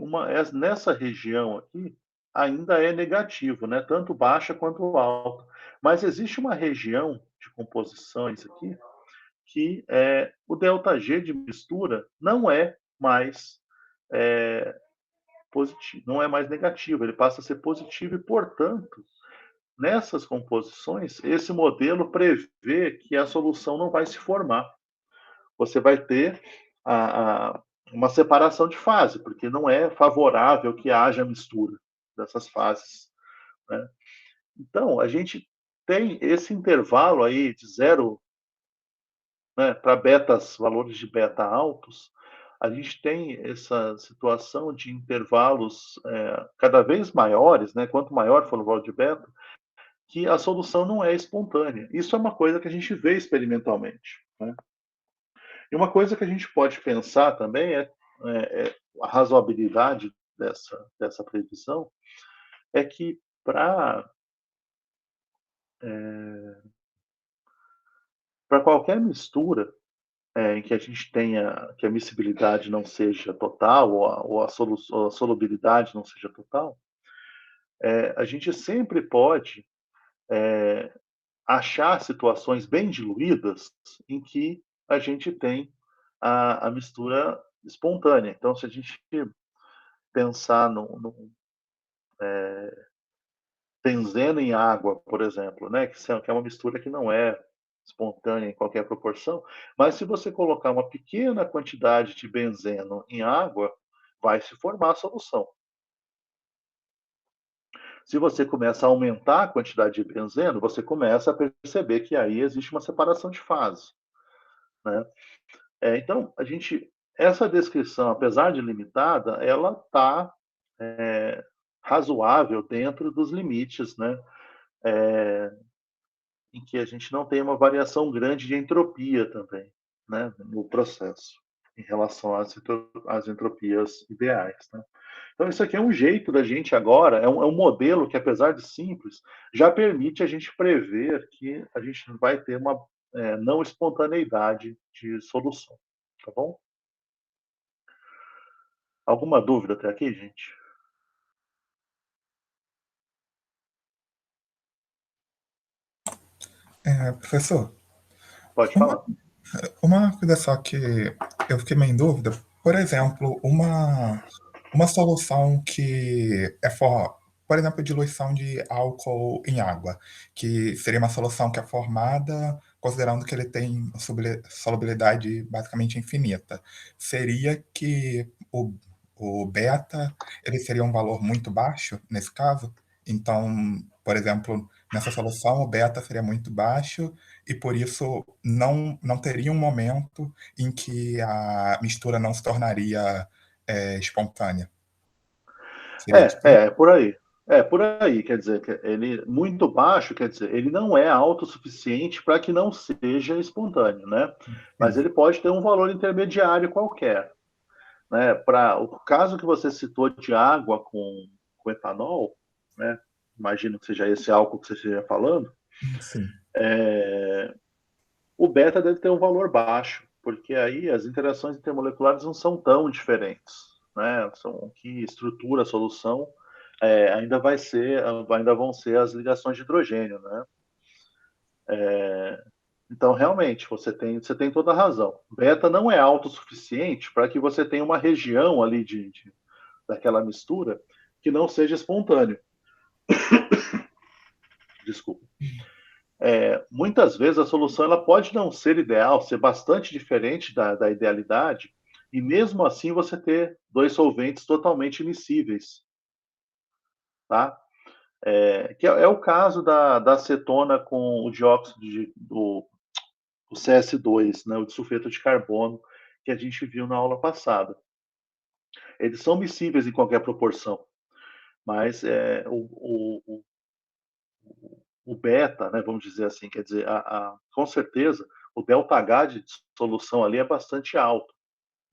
nessa região aqui, ainda é negativo, né? Tanto baixa quanto alta. Mas existe uma região de composições aqui que o ΔG de mistura não é mais é, positivo, não é mais negativo, ele passa a ser positivo e, portanto, nessas composições, esse modelo prevê que a solução não vai se formar. Você vai ter uma separação de fase, porque não é favorável que haja mistura dessas fases, né? Então, a gente tem esse intervalo aí de zero, né, para betas, valores de beta altos, a gente tem essa situação de intervalos cada vez maiores, né, quanto maior for o valor de beta, que a solução não é espontânea. Isso é uma coisa que a gente vê experimentalmente, né? E uma coisa que a gente pode pensar também é a razoabilidade dessa previsão, é que para qualquer mistura em que a gente tenha que a miscibilidade não seja total ou ou a solubilidade não seja total, a gente sempre pode achar situações bem diluídas em que a gente tem a mistura espontânea. Então, se a gente pensar no benzeno em água, por exemplo, né, que é uma mistura que não é espontânea em qualquer proporção, mas se você colocar uma pequena quantidade de benzeno em água, vai se formar a solução. Se você começa a aumentar a quantidade de benzeno, você começa a perceber que aí existe uma separação de fase, né? Então, essa descrição, apesar de limitada, ela está razoável dentro dos limites, né? Em que a gente não tem uma variação grande de entropia também, né, no processo, em relação às entropias ideais, né? Então, isso aqui é um jeito da gente agora, é um modelo que, apesar de simples, já permite a gente prever que a gente vai ter uma não espontaneidade de solução, tá bom? Alguma dúvida até aqui, gente? Professor, Pode uma, falar. uma coisa só que eu fiquei meio em dúvida, por exemplo, uma solução que por exemplo, diluição de álcool em água, que seria uma solução que é formada considerando que ele tem solubilidade basicamente infinita. Seria que o beta ele seria um valor muito baixo nesse caso? Então, por exemplo, nessa solução o beta seria muito baixo e por isso não teria um momento em que a mistura não se tornaria espontânea. Seria tipo isso? É por aí. É por aí, quer dizer, que ele muito baixo, quer dizer, ele não é autossuficiente para que não seja espontâneo, né? Mas Isso. ele pode ter um valor intermediário qualquer, né? Para o caso que você citou de água com etanol, né? Imagino que seja esse álcool que você esteja falando. Sim. O beta deve ter um valor baixo, porque aí as interações intermoleculares não são tão diferentes, né? São o que estrutura a solução ainda vão ser as ligações de hidrogênio, né? Então, realmente, você tem toda a razão. Beta não é autossuficiente para que você tenha uma região ali daquela mistura que não seja espontâneo. Desculpa. Muitas vezes a solução ela pode não ser ideal, ser bastante diferente da idealidade, e mesmo assim você ter dois solventes totalmente immiscíveis, tá? Que é o caso da acetona com o dióxido do o CS2, né, o disulfeto de carbono, que a gente viu na aula passada. Eles são miscíveis em qualquer proporção, mas o beta, né, vamos dizer assim, quer dizer, com certeza, o ΔH de solução ali é bastante alto,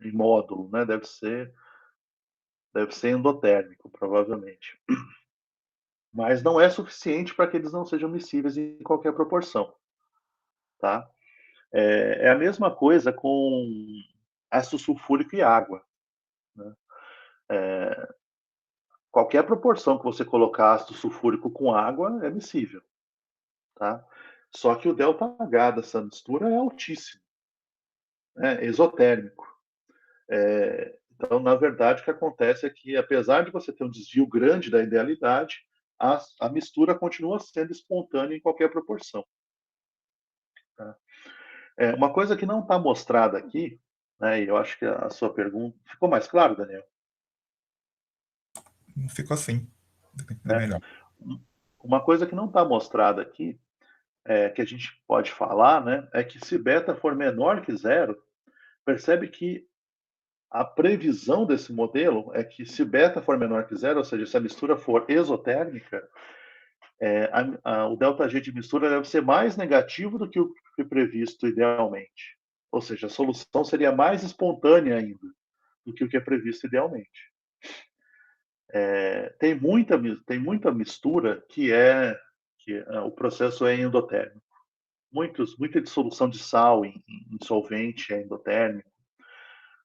em módulo, né, deve ser endotérmico, provavelmente. Mas não é suficiente para que eles não sejam miscíveis em qualquer proporção, tá? É a mesma coisa com ácido sulfúrico e água, né? qualquer proporção que você colocar ácido sulfúrico com água é miscível, tá? Só que o ΔH dessa mistura é altíssimo, né? Exotérmico. Então, na verdade, o que acontece é que, apesar de você ter um desvio grande da idealidade, a mistura continua sendo espontânea em qualquer proporção. Tá? Uma coisa que não está mostrada aqui, né, e eu acho que a sua pergunta ficou mais claro, Daniel? Não ficou assim. Depende Né? melhor. Uma coisa que não está mostrada aqui, que a gente pode falar, né, é que se beta for menor que zero, percebe que a previsão desse modelo é que se beta for menor que zero, ou seja, se a mistura for exotérmica, o ΔG de mistura deve ser mais negativo do que o que previsto idealmente. Ou seja, a solução seria mais espontânea ainda do que o que é previsto idealmente. Tem muita mistura que o processo é endotérmico. Muita dissolução de sal em solvente é endotérmico,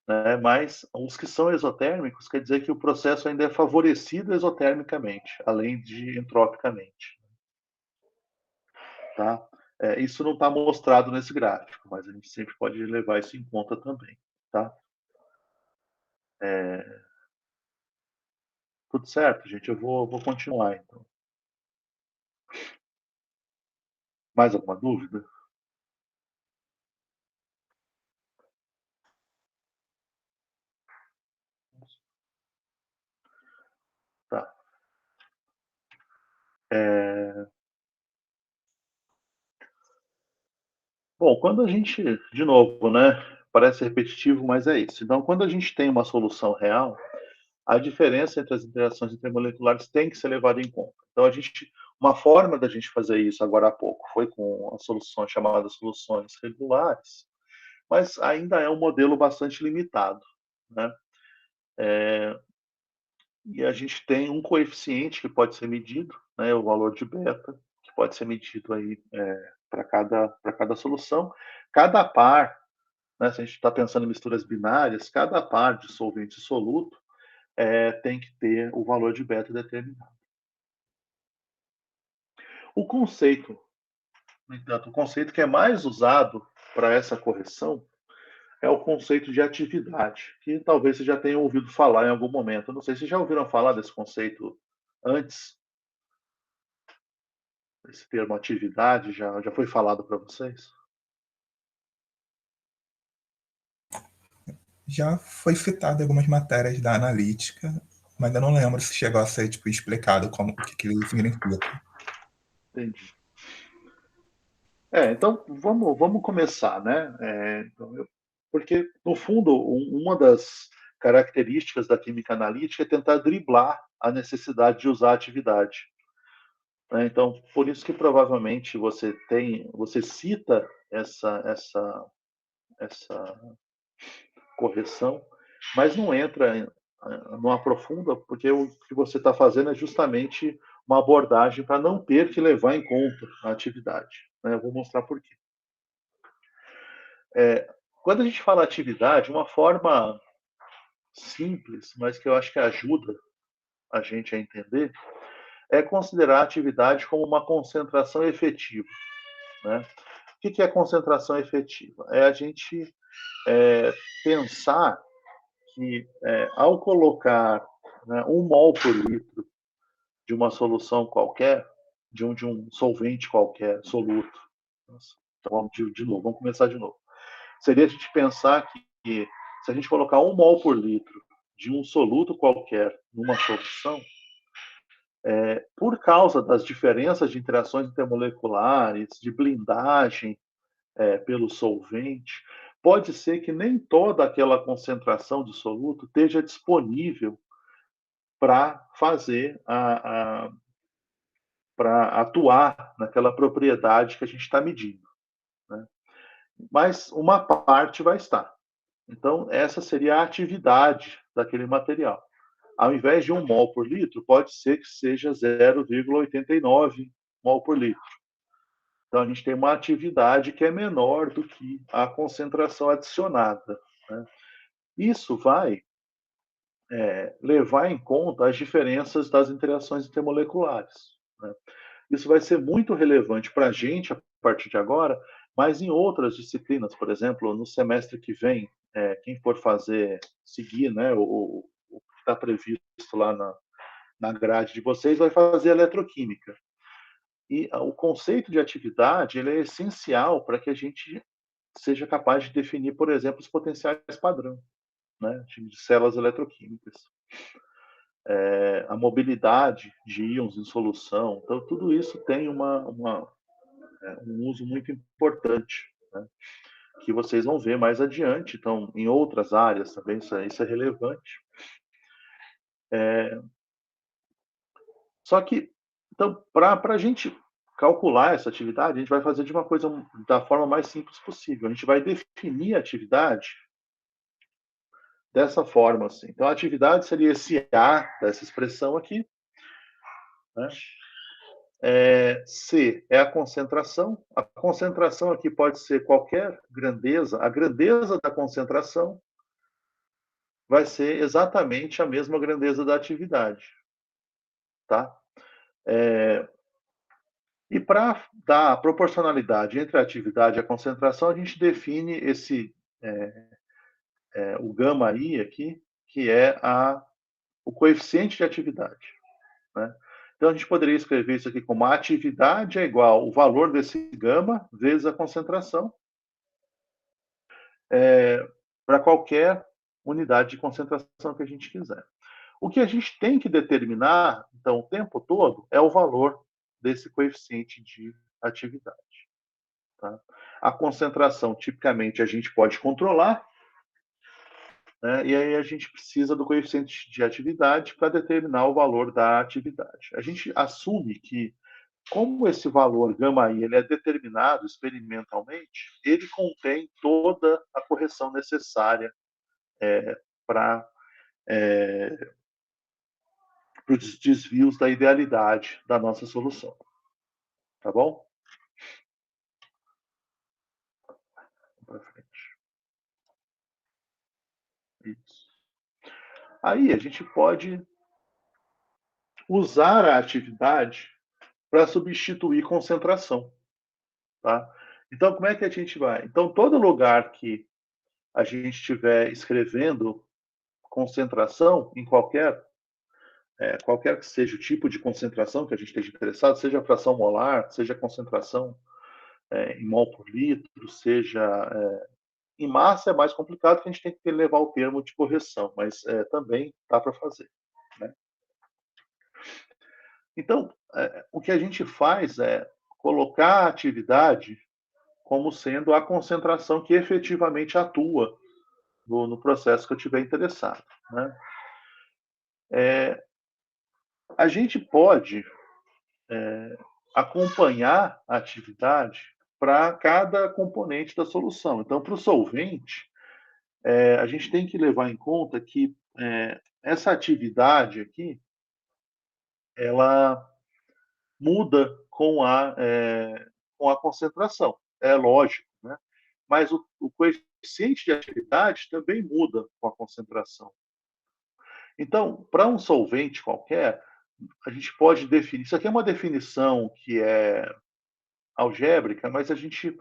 né? Mas os que são exotérmicos quer dizer que o processo ainda é favorecido exotermicamente, além de entropicamente. Tá? Isso não está mostrado nesse gráfico, mas a gente sempre pode levar isso em conta também. Tá? É, tudo certo, gente? Eu vou continuar, então. Mais alguma dúvida? Tá. É, Bom, quando a gente, de novo, né? Parece repetitivo, mas é isso. Então, quando a gente tem uma solução real, a diferença entre as interações intermoleculares tem que ser levada em conta. Então, uma forma da gente fazer isso agora há pouco foi com as soluções chamadas soluções regulares, mas ainda é um modelo bastante limitado, né? E a gente tem um coeficiente que pode ser medido, né, o valor de beta, que pode ser medido aí para cada solução. Cada par, né, se a gente está pensando em misturas binárias, cada par de solvente e soluto tem que ter o valor de beta determinado. O conceito, no entanto, o conceito que é mais usado para essa correção é o conceito de atividade, que talvez você já tenha ouvido falar em algum momento. Eu não sei se já ouviram falar desse conceito antes. Esse termo atividade já foi falado para vocês? Já foi citado em algumas matérias da analítica, mas eu não lembro se chegou a ser tipo, explicado como, o que ele significa. Entendi. Então vamos começar, né? Porque, no fundo, uma das características da química analítica é tentar driblar a necessidade de usar a atividade. Né? Então, por isso que provavelmente você cita essa correção, mas não aprofunda, porque o que você está fazendo é justamente uma abordagem para não ter que levar em conta a atividade. Né? Eu vou mostrar por quê. Quando a gente fala atividade, uma forma simples, mas que eu acho que ajuda a gente a entender, é considerar a atividade como uma concentração efetiva. Né? O que é concentração efetiva? É a gente pensar que ao colocar, né, 1 mol por litro de uma solução qualquer, de um solvente qualquer, soluto. Nossa, então, de novo, vamos começar de novo. Seria a gente pensar que se a gente colocar 1 mol por litro de um soluto qualquer numa solução, por causa das diferenças de interações intermoleculares, de blindagem pelo solvente, pode ser que nem toda aquela concentração de soluto esteja disponível para fazer para atuar naquela propriedade que a gente está medindo. Né? Mas uma parte vai estar. Então, essa seria a atividade daquele material. Ao invés de 1 mol por litro, pode ser que seja 0,89 mol por litro. Então, a gente tem uma atividade que é menor do que a concentração adicionada. Né? Isso vai levar em conta as diferenças das interações intermoleculares, né. Isso vai ser muito relevante para a gente a partir de agora, mas em outras disciplinas, por exemplo, no semestre que vem, quem for seguir, né, o que está previsto lá na grade de vocês, vai fazer eletroquímica. E o conceito de atividade, ele é essencial para que a gente seja capaz de definir, por exemplo, os potenciais padrão, né, de células eletroquímicas. A mobilidade de íons em solução, então tudo isso tem um uso muito importante, né, que vocês vão ver mais adiante. Então, em outras áreas também isso é relevante. Só que, então, para a gente calcular essa atividade, a gente vai fazer de uma coisa da forma mais simples possível. A gente vai definir a atividade dessa forma, assim. Então, a atividade seria esse A dessa expressão aqui, né? C é a concentração. A concentração aqui pode ser qualquer grandeza. A grandeza da concentração vai ser exatamente a mesma grandeza da atividade, tá? E para dar a proporcionalidade entre a atividade e a concentração, a gente define o gama I aqui, que é o coeficiente de atividade, né? Então, a gente poderia escrever isso aqui como a atividade é igual o valor desse gama vezes a concentração, para qualquer unidade de concentração que a gente quiser. O que a gente tem que determinar, então, o tempo todo, é o valor desse coeficiente de atividade, tá? A concentração, tipicamente, a gente pode controlar, né? E aí a gente precisa do coeficiente de atividade para determinar o valor da atividade. A gente assume que, como esse valor γ ele é determinado experimentalmente, ele contém toda a correção necessária para os desvios da idealidade da nossa solução. Tá bom? Vamos para frente. Isso. Aí a gente pode usar a atividade para substituir concentração, tá? Então, como é que a gente vai? Então, todo lugar que a gente estiver escrevendo concentração, em qualquer que seja o tipo de concentração que a gente esteja interessado, seja a fração molar, seja a concentração em mol por litro, seja em massa, é mais complicado, que a gente tem que levar o termo de correção, mas também dá para fazer, né? Então, o que a gente faz é colocar a atividade como sendo a concentração que efetivamente atua no processo que eu estiver interessado, né? A gente pode acompanhar a atividade para cada componente da solução. Então, para o solvente, a gente tem que levar em conta que essa atividade aqui, ela muda com a concentração. É lógico, né? Mas o coeficiente de atividade também muda com a concentração. Então, para um solvente qualquer, a gente pode definir. Isso aqui é uma definição que é algébrica, mas a gente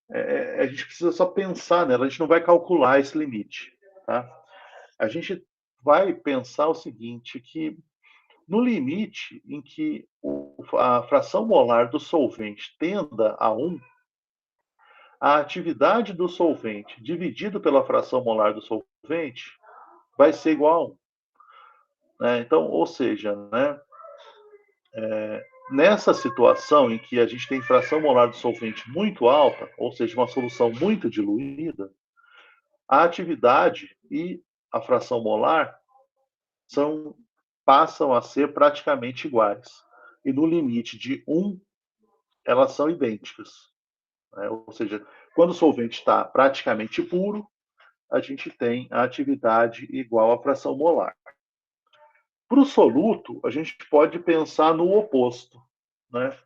precisa só pensar nela, a gente não vai calcular esse limite, tá? A gente vai pensar o seguinte, que no limite em que a fração molar do solvente tenda a 1, a atividade do solvente dividido pela fração molar do solvente vai ser igual a 1. Né? Então, ou seja, né, nessa situação em que a gente tem fração molar do solvente muito alta, ou seja, uma solução muito diluída, a atividade e a fração molar passam a ser praticamente iguais. E no limite de 1, elas são idênticas. Né? Ou seja, quando o solvente está praticamente puro, a gente tem a atividade igual à fração molar. Para o soluto, a gente pode pensar no oposto, né?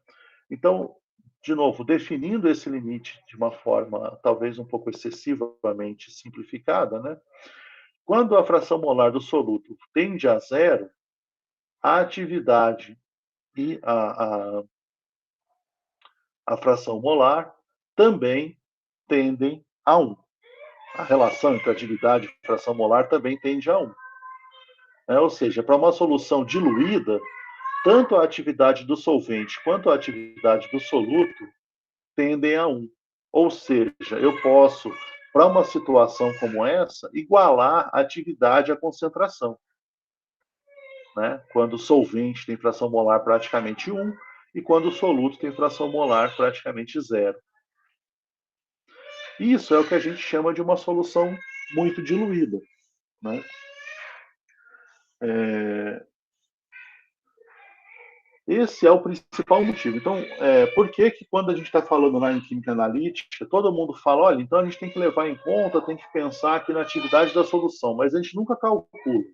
Então, de novo, definindo esse limite de uma forma talvez um pouco excessivamente simplificada, né? Quando a fração molar do soluto tende a zero, a atividade e a fração molar também tendem a 1. A relação entre atividade e fração molar também tende a 1. Ou seja, para uma solução diluída, tanto a atividade do solvente quanto a atividade do soluto tendem a 1. Ou seja, eu posso, para uma situação como essa, igualar a atividade à concentração. Né? Quando o solvente tem fração molar praticamente 1 e quando o soluto tem fração molar praticamente 0. Isso é o que a gente chama de uma solução muito diluída. Né? Esse é o principal motivo. Então, por que quando a gente está falando lá em química analítica, todo mundo fala, olha, então a gente tem que levar em conta, tem que pensar aqui na atividade da solução, mas a gente nunca calcula.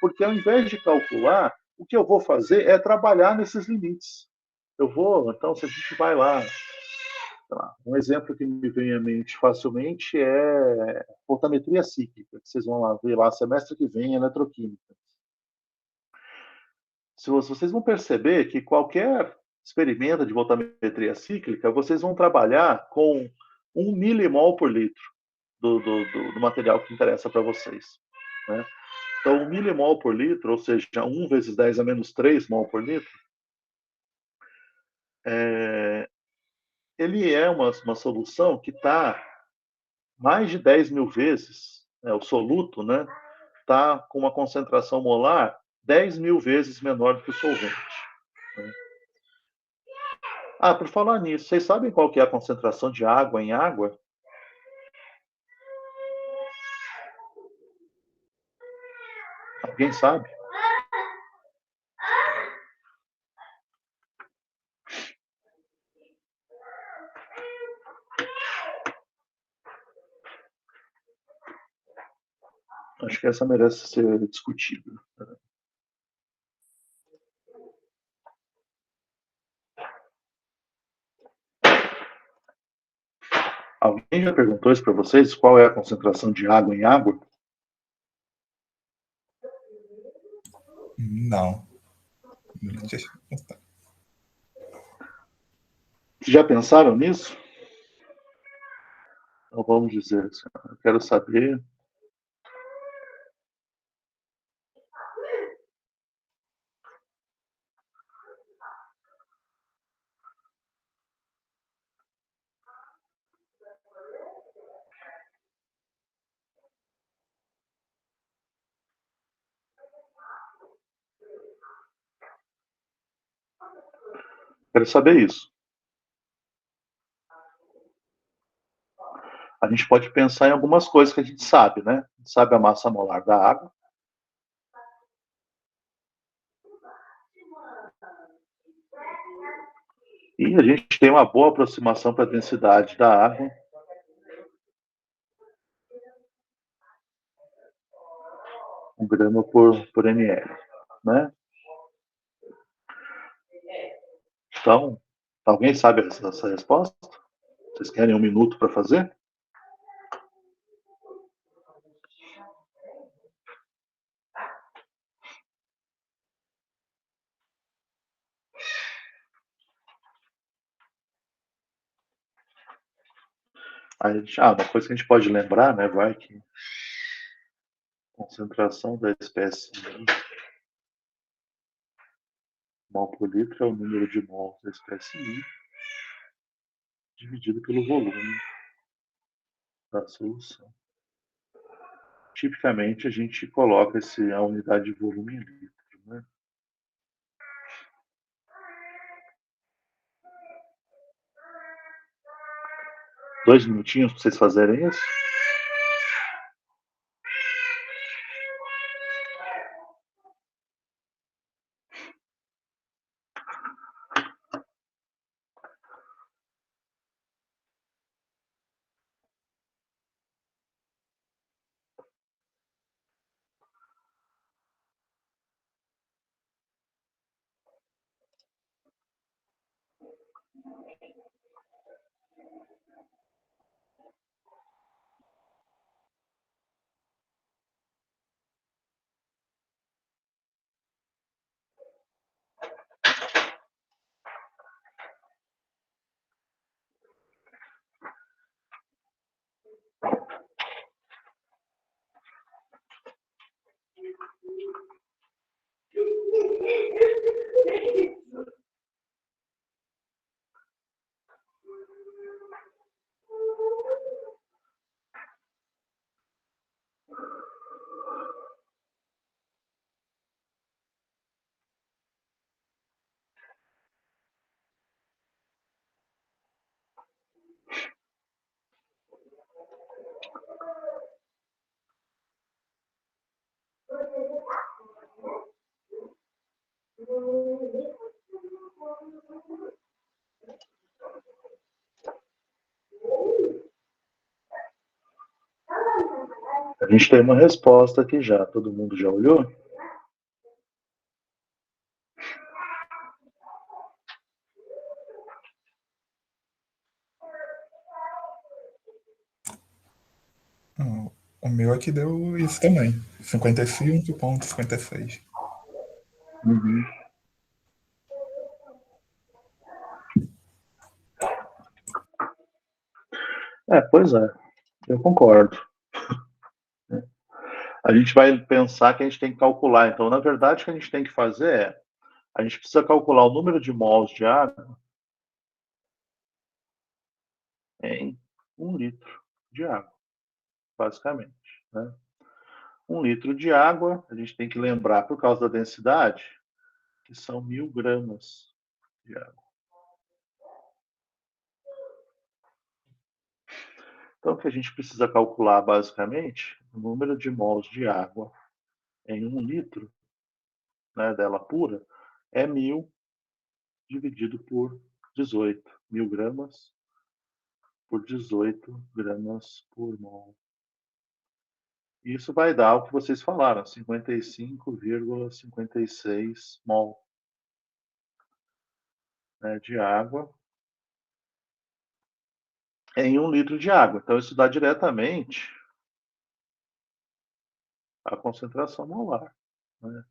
Porque ao invés de calcular, o que eu vou fazer é trabalhar nesses limites. Então, se a gente vai lá, um exemplo que me vem à mente facilmente é voltametria cíclica, que vocês vão lá ver lá semestre que vem, eletroquímica. Se vocês vão perceber que qualquer experimento de voltametria cíclica, vocês vão trabalhar com 1 milimol por litro do material que interessa para vocês. Né? Então, 1 milimol por litro, ou seja, 1 vezes 10 a menos 3 mol por litro, ele é uma solução que está mais de 10 mil vezes, o soluto, né, está com uma concentração molar 10 mil vezes menor do que o solvente. Né? Por falar nisso, vocês sabem qual que é a concentração de água em água? Alguém sabe? Acho que essa merece ser discutida. Alguém já perguntou isso para vocês? Qual é a concentração de água em água? Não. Já pensaram nisso? Então vamos dizer assim, eu quero saber. Quero saber isso. A gente pode pensar em algumas coisas que a gente sabe, né? A gente sabe a massa molar da água. E a gente tem uma boa aproximação para a densidade da água. Um grama por ml, né? Então, alguém sabe essa resposta? Vocês querem 1 minuto para fazer? Uma coisa que a gente pode lembrar, né, vai que a concentração da espécie mol por litro é o número de mols da espécie I dividido pelo volume da solução. Tipicamente, a gente coloca a unidade de volume em litro, né? Dois minutinhos para vocês fazerem isso? A gente tem uma resposta aqui já. Todo mundo já olhou? O meu aqui deu isso também. 55,56. Uhum. Pois é, eu concordo. A gente vai pensar que a gente tem que calcular. Então, na verdade, o que a gente tem que fazer é, a gente precisa calcular o número de mols de água em 1 litro de água, basicamente, né? 1 litro de água, a gente tem que lembrar, por causa da densidade, que são 1.000 gramas de água. Então, o que a gente precisa calcular, basicamente, o número de mols de água em 1 litro, né, dela pura, é 1.000 dividido por 18. 1.000 gramas por 18 gramas por mol. Isso vai dar o que vocês falaram, 55,56 mol, né, de água em 1 litro de água. Então, isso dá diretamente a concentração molar, né?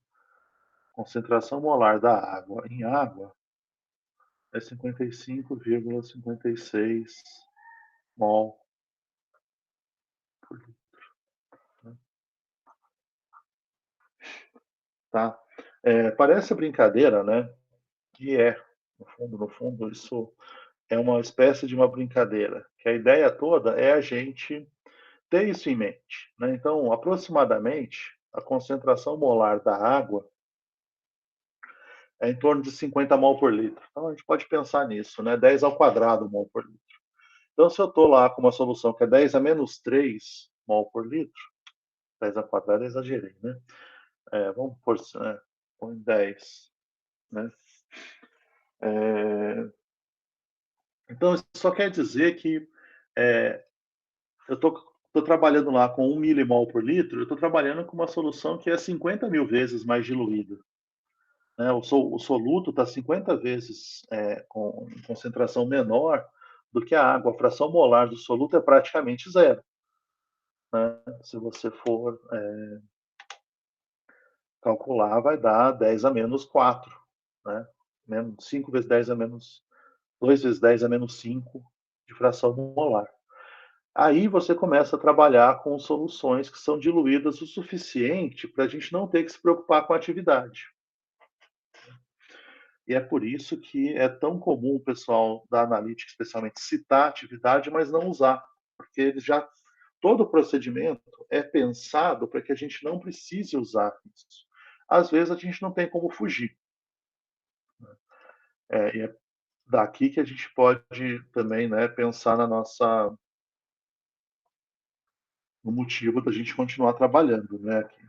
Concentração molar da água em água é 55,56 mol por litro. Né? Tá? Parece brincadeira, né? E no fundo, isso é uma espécie de uma brincadeira, que a ideia toda é a gente ter isso em mente, né? Então, aproximadamente, a concentração molar da água é em torno de 50 mol por litro. Então, a gente pode pensar nisso, né? 10 ao quadrado mol por litro. Então, se eu estou lá com uma solução que é 10 a menos 3 mol por litro, 10 ao quadrado eu exagerei, né? Vamos por põe 10, né? Então, isso só quer dizer que eu estou trabalhando lá com 1 milimol por litro, eu estou trabalhando com uma solução que é 50 mil vezes mais diluída. Né? O soluto está 50 vezes com concentração menor do que a água. A fração molar do soluto é praticamente zero. Né? Se você for calcular, vai dar 10 a menos 4. Né? 5 vezes 10 a menos 2 vezes 10 a menos 5 de fração molar. Aí você começa a trabalhar com soluções que são diluídas o suficiente para a gente não ter que se preocupar com a atividade. E é por isso que é tão comum o pessoal da analítica, especialmente, citar a atividade, mas não usar, porque ele já todo o procedimento é pensado para que a gente não precise usar isso. Às vezes a gente não tem como fugir. E é daqui que a gente pode também, né, pensar no motivo da gente continuar trabalhando, né, aqui.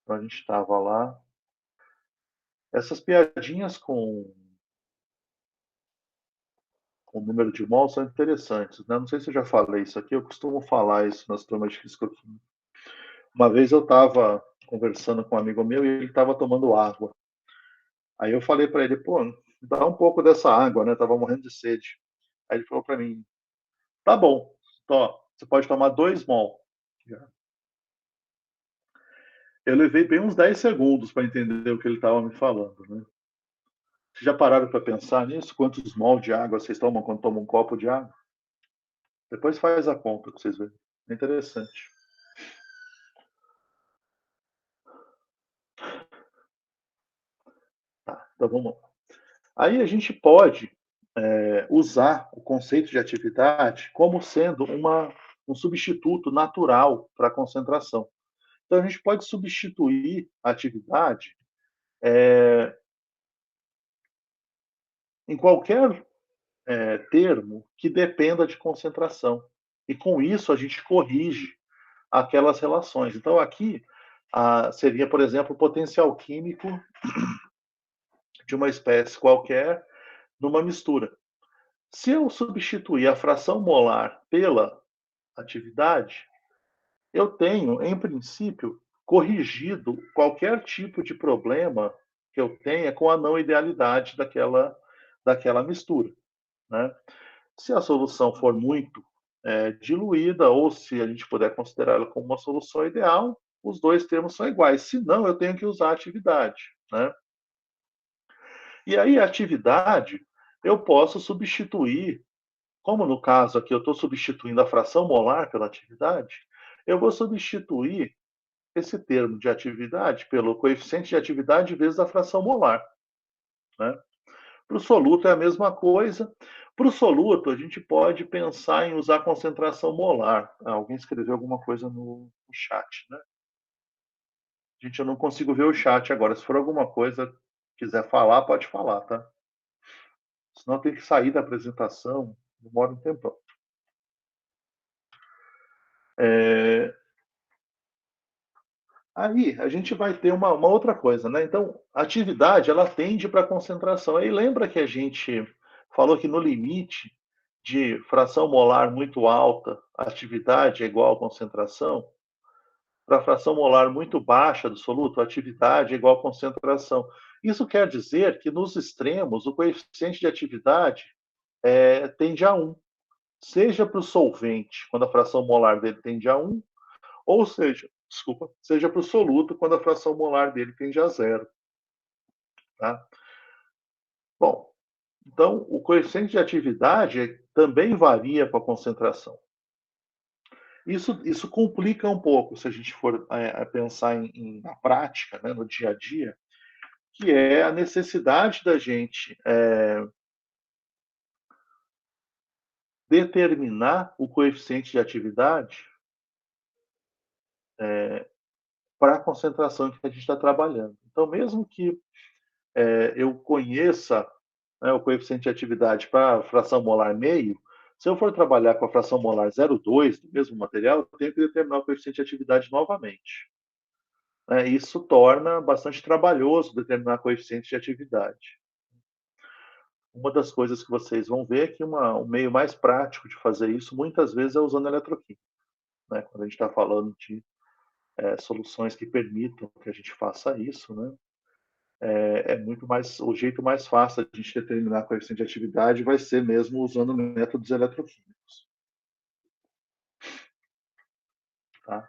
Então a gente estava lá. Essas piadinhas com o número de mols são interessantes, né? Não sei se eu já falei isso aqui, eu costumo falar isso nas turmas de fisicoquímica. Uma vez eu estava conversando com um amigo meu e ele estava tomando água. Aí eu falei para ele, pô, dá um pouco dessa água, né? Tava morrendo de sede. Aí ele falou para mim, tá bom, você pode tomar 2 mol. Eu levei bem uns 10 segundos para entender o que ele estava me falando, né? Vocês já pararam para pensar nisso? Quantos mol de água vocês tomam quando tomam um copo de água? Depois faz a conta para vocês verem. É interessante. Tá, então vamos lá. Aí a gente pode usar o conceito de atividade como sendo um substituto natural para a concentração. Então a gente pode substituir a atividade em qualquer termo que dependa de concentração. E com isso a gente corrige aquelas relações. Então aqui seria, por exemplo, o potencial químico de uma espécie qualquer numa mistura. Se eu substituir a fração molar pela atividade, eu tenho, em princípio, corrigido qualquer tipo de problema que eu tenha com a não idealidade daquela mistura, né? Se a solução for muito diluída, ou se a gente puder considerá-la como uma solução ideal, os dois termos são iguais. Se não, eu tenho que usar a atividade, né? E aí, a atividade, eu posso substituir, como no caso aqui eu estou substituindo a fração molar pela atividade, eu vou substituir esse termo de atividade pelo coeficiente de atividade vezes a fração molar, né? Para o soluto é a mesma coisa. Para o soluto, a gente pode pensar em usar concentração molar. Alguém escreveu alguma coisa no chat, né? Gente, eu não consigo ver o chat agora. Se for alguma coisa, quiser falar, pode falar, tá? Senão tem que sair da apresentação, demora um tempão. Aí a gente vai ter uma outra coisa, né? Então, a atividade ela tende para concentração. Aí lembra que a gente falou que no limite de fração molar muito alta, a atividade é igual a concentração? Para a fração molar muito baixa do soluto, a atividade é igual a concentração. Isso quer dizer que nos extremos o coeficiente de atividade tende a 1. Seja para o solvente, quando a fração molar dele tende a 1, ou seja para o soluto, quando a fração molar dele tende a 0. Tá? Bom, então o coeficiente de atividade também varia com a concentração. Isso complica um pouco se a gente for pensar na prática, né, no dia a dia, que é a necessidade da gente determinar o coeficiente de atividade para a concentração que a gente está trabalhando. Então, mesmo que eu conheça, né, o coeficiente de atividade para a fração molar meio, se eu for trabalhar com a fração molar 0,2 do mesmo material, eu tenho que determinar o coeficiente de atividade novamente. Isso torna bastante trabalhoso determinar coeficiente de atividade. Uma das coisas que vocês vão ver é que um meio mais prático de fazer isso, muitas vezes, é usando eletroquímica. Né? Quando a gente está falando de soluções que permitam que a gente faça isso, né? O jeito mais fácil de a gente determinar a coeficiente de atividade vai ser mesmo usando métodos eletroquímicos. Tá?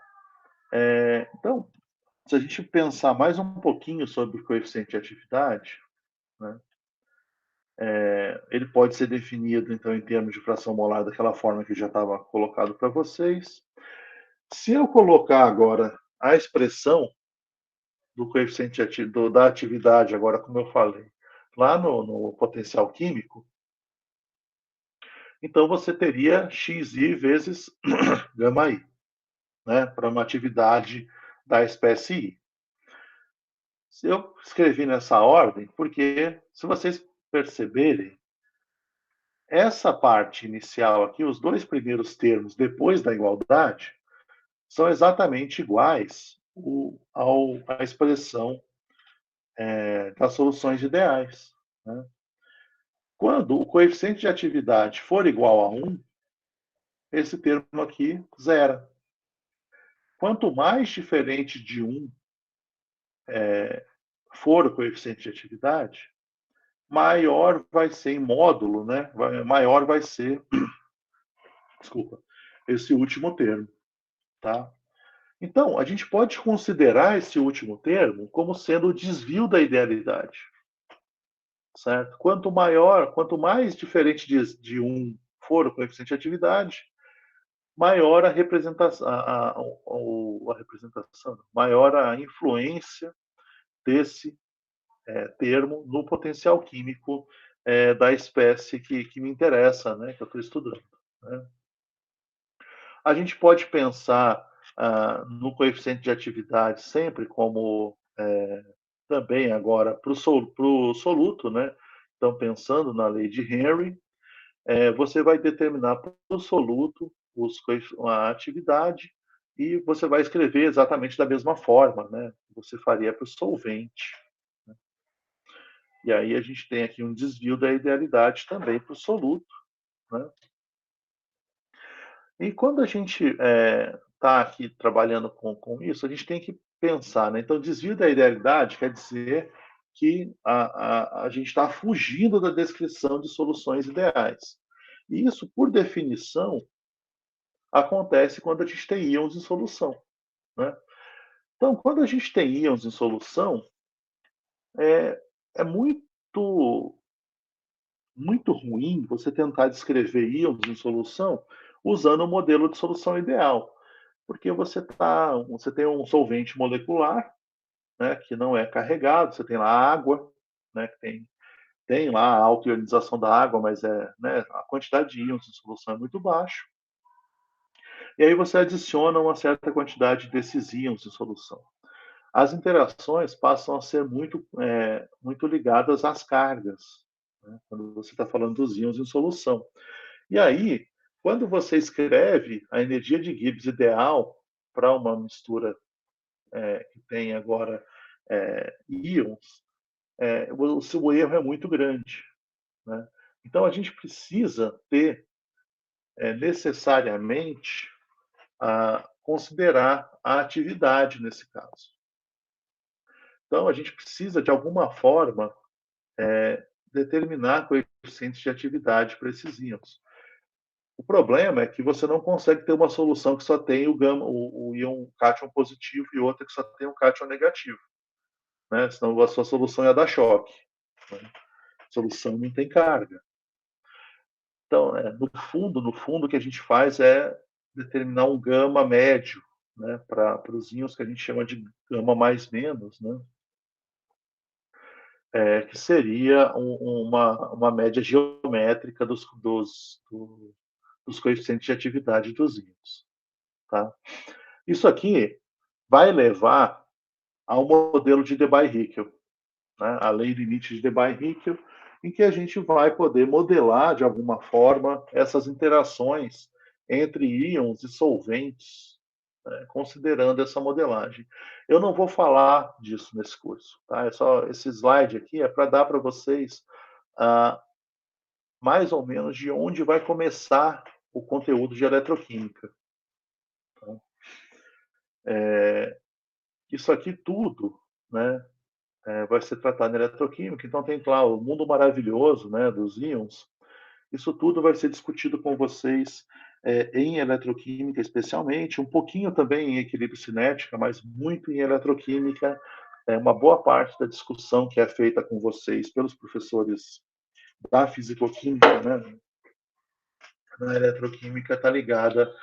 Então, se a gente pensar mais um pouquinho sobre o coeficiente de atividade, né, ele pode ser definido, então, em termos de fração molar daquela forma que já estava colocado para vocês. Se eu colocar agora a expressão do coeficiente da atividade, agora, como eu falei, lá no potencial químico, então você teria xi vezes gama-i, né, para uma atividade da espécie I. Se eu escrevi nessa ordem, porque, se vocês perceberem, essa parte inicial aqui, os dois primeiros termos depois da igualdade, são exatamente iguais à expressão das soluções ideais. Né? Quando o coeficiente de atividade for igual a 1, esse termo aqui zera. Quanto mais diferente de 1 for o coeficiente de atividade, maior vai ser em módulo, né? Maior vai ser, desculpa, esse último termo, tá? Então, a gente pode considerar esse último termo como sendo o desvio da idealidade, certo? Quanto mais diferente de 1 for o coeficiente de atividade, maior a representação, maior a influência desse termo no potencial químico da espécie que me interessa, né, que eu estou estudando. Né? A gente pode pensar no coeficiente de atividade sempre como também agora para o soluto, né? Então, pensando na lei de Henry, você vai determinar para o soluto a atividade e você vai escrever exatamente da mesma forma, né? Você faria para o solvente. Né? E aí a gente tem aqui um desvio da idealidade também para o soluto, né? E quando a gente está aqui trabalhando com isso, a gente tem que pensar, né? Então, desvio da idealidade quer dizer que a gente está fugindo da descrição de soluções ideais. E isso, por definição, acontece quando a gente tem íons em solução, né? Então, quando a gente tem íons em solução, é muito ruim você tentar descrever íons em solução usando o modelo de solução ideal, porque você tem um solvente molecular, né, que não é carregado, você tem lá a água, né, que tem lá a alta ionização da água, mas né, a quantidade de íons em solução é muito baixa. E aí você adiciona uma certa quantidade desses íons em solução. As interações passam a ser muito ligadas às cargas, né, quando você está falando dos íons em solução. E aí, quando você escreve a energia de Gibbs ideal para uma mistura que tem agora íons, o erro é muito grande. Né? Então, a gente precisa ter necessariamente considerar a atividade nesse caso. Então, a gente precisa, de alguma forma, determinar coeficientes de atividade para esses íons. O problema é que você não consegue ter uma solução que só tem o íon cátion positivo e outra que só tem o cátion negativo. Né? Senão a sua solução ia dar choque. Né? A solução não tem carga. Então, no fundo, o que a gente faz é determinar um gama médio, né, para os íons que a gente chama de gama mais menos, né, que seria uma média geométrica dos coeficientes de atividade dos íons. Tá? Isso aqui vai levar ao modelo de Debye-Hickel, né, a lei limite de Debye-Hickel, em que a gente vai poder modelar, de alguma forma, essas interações entre íons e solventes, né, considerando essa modelagem. Eu não vou falar disso nesse curso. Tá? Esse slide aqui é para dar para vocês mais ou menos de onde vai começar o conteúdo de eletroquímica. Tá? Isso aqui tudo, né, vai ser tratado em eletroquímica, então tem lá o mundo maravilhoso, né, dos íons. Isso tudo vai ser discutido com vocês em eletroquímica, especialmente, um pouquinho também em equilíbrio cinética, mas muito em eletroquímica. Uma boa parte da discussão que é feita com vocês pelos professores da fisicoquímica, né, na eletroquímica, está ligada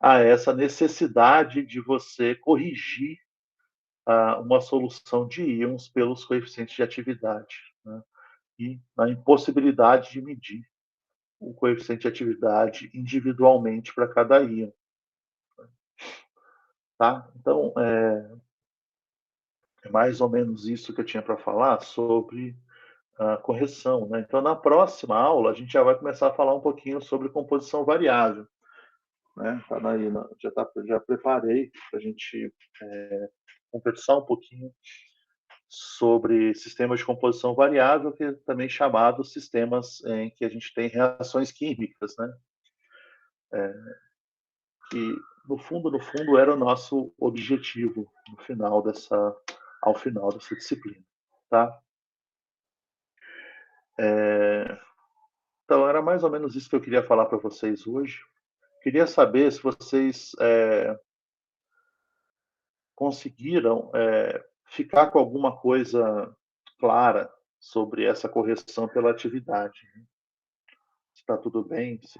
a essa necessidade de você corrigir uma solução de íons pelos coeficientes de atividade, né, e a impossibilidade de medir o coeficiente de atividade individualmente para cada íon. Tá? Então, é mais ou menos isso que eu tinha para falar sobre a correção. Né? Então, na próxima aula, a gente já vai começar a falar um pouquinho sobre composição variável. Né? Tá aí, já preparei para a gente conversar um pouquinho sobre sistemas de composição variável, que é também chamado sistemas em que a gente tem reações químicas, né? Que no fundo era o nosso objetivo ao final dessa disciplina, tá? Então era mais ou menos isso que eu queria falar para vocês hoje. Queria saber se vocês conseguiram ficar com alguma coisa clara sobre essa correção pela atividade. Se está tudo bem, se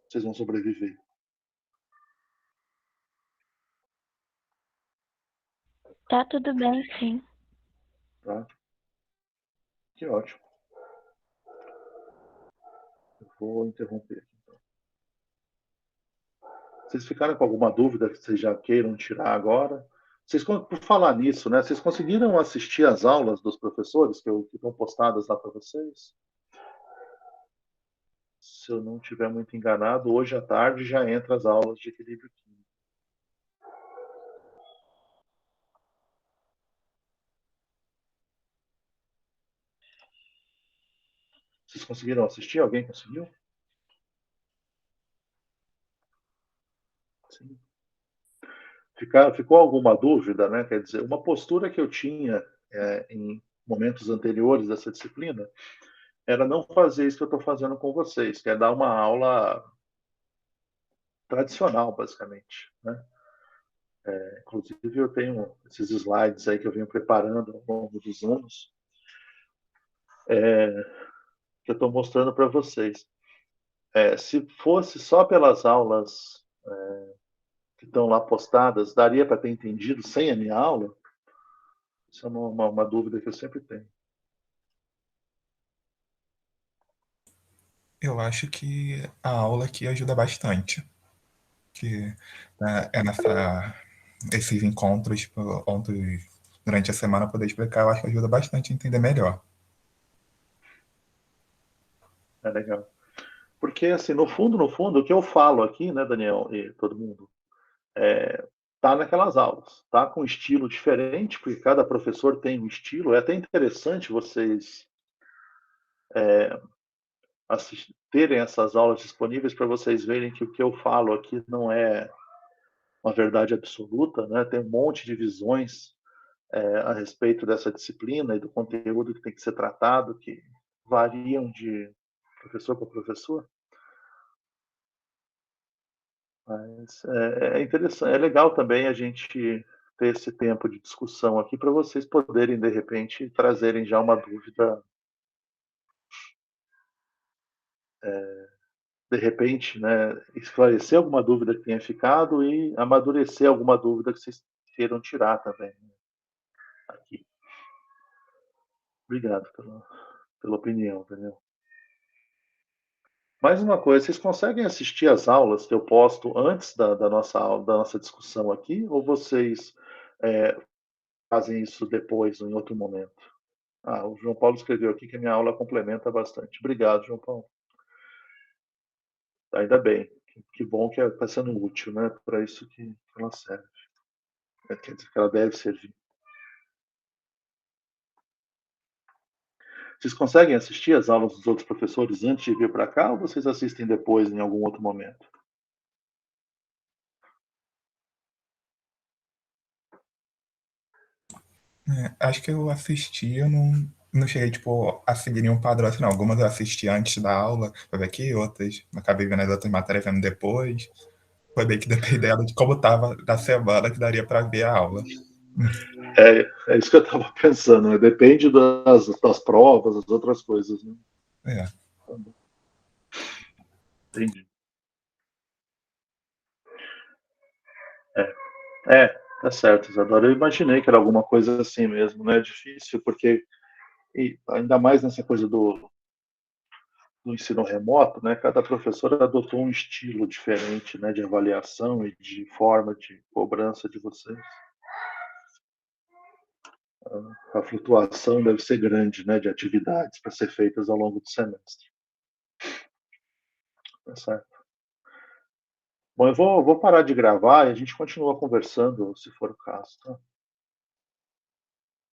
vocês vão sobreviver. Tá tudo bem, sim. Tá? Que ótimo. Eu vou interromper aqui. Então. Vocês ficaram com alguma dúvida que vocês já queiram tirar agora? Por falar nisso, né? Vocês conseguiram assistir às aulas dos professores que estão postadas lá para vocês? se eu não estiver muito enganado, hoje à tarde já entra as aulas de equilíbrio químico. Vocês conseguiram assistir? Alguém conseguiu? Sim. Ficou alguma dúvida, né? Quer dizer, uma postura que eu tinha em momentos anteriores dessa disciplina era não fazer isso que eu estou fazendo com vocês, que é dar uma aula tradicional, basicamente, né? Inclusive, eu tenho esses slides aí que eu venho preparando ao longo dos anos, que eu estou mostrando para vocês. Se fosse só pelas aulas que estão lá postadas, daria para ter entendido sem a minha aula? Isso é uma dúvida que eu sempre tenho. Eu acho que a aula aqui ajuda bastante, que né, esses encontros, durante a semana poder explicar, eu acho que ajuda bastante a entender melhor. É legal. Porque, assim, no fundo, o que eu falo aqui, né, Daniel e todo mundo, tá naquelas aulas, tá com um estilo diferente, porque cada professor tem um estilo. É até interessante vocês terem essas aulas disponíveis para vocês verem que o que eu falo aqui não é uma verdade absoluta, né? Tem um monte de visões a respeito dessa disciplina e do conteúdo que tem que ser tratado, que variam de professor para professor. Mas é interessante, é legal também a gente ter esse tempo de discussão aqui para vocês poderem, de repente, trazerem já uma dúvida, de repente, né, esclarecer alguma dúvida que tenha ficado e amadurecer alguma dúvida que vocês queiram tirar também, né, aqui. Obrigado pela opinião, Daniel. Mais uma coisa, vocês conseguem assistir as aulas que eu posto antes da nossa aula, da nossa discussão aqui, ou vocês fazem isso depois, em outro momento? O João Paulo escreveu aqui que a minha aula complementa bastante. Obrigado, João Paulo. Ainda bem. Que bom que está sendo útil, né? Para isso que ela serve. Quer dizer, que ela deve servir. Vocês conseguem assistir as aulas dos outros professores antes de vir para cá ou vocês assistem depois, em algum outro momento? Acho que eu assisti, eu não cheguei, tipo, a seguir nenhum padrão assim, não. Algumas eu assisti antes da aula, pra ver aqui, outras acabei vendo as outras matérias vendo depois. Foi bem que dependendo de como tava da semana que daria para ver a aula. É isso que eu estava pensando, né? Depende das provas, das outras coisas, né? É. Entendi. Tá certo, Isadora. Eu imaginei que era alguma coisa assim mesmo, né? É difícil, porque ainda mais nessa coisa do ensino remoto, né? Cada professor adotou um estilo diferente, né? De avaliação e de forma de cobrança de vocês. A flutuação deve ser grande, né? De atividades para ser feitas ao longo do semestre. Tá certo. Bom, eu vou parar de gravar e a gente continua conversando, se for o caso, tá?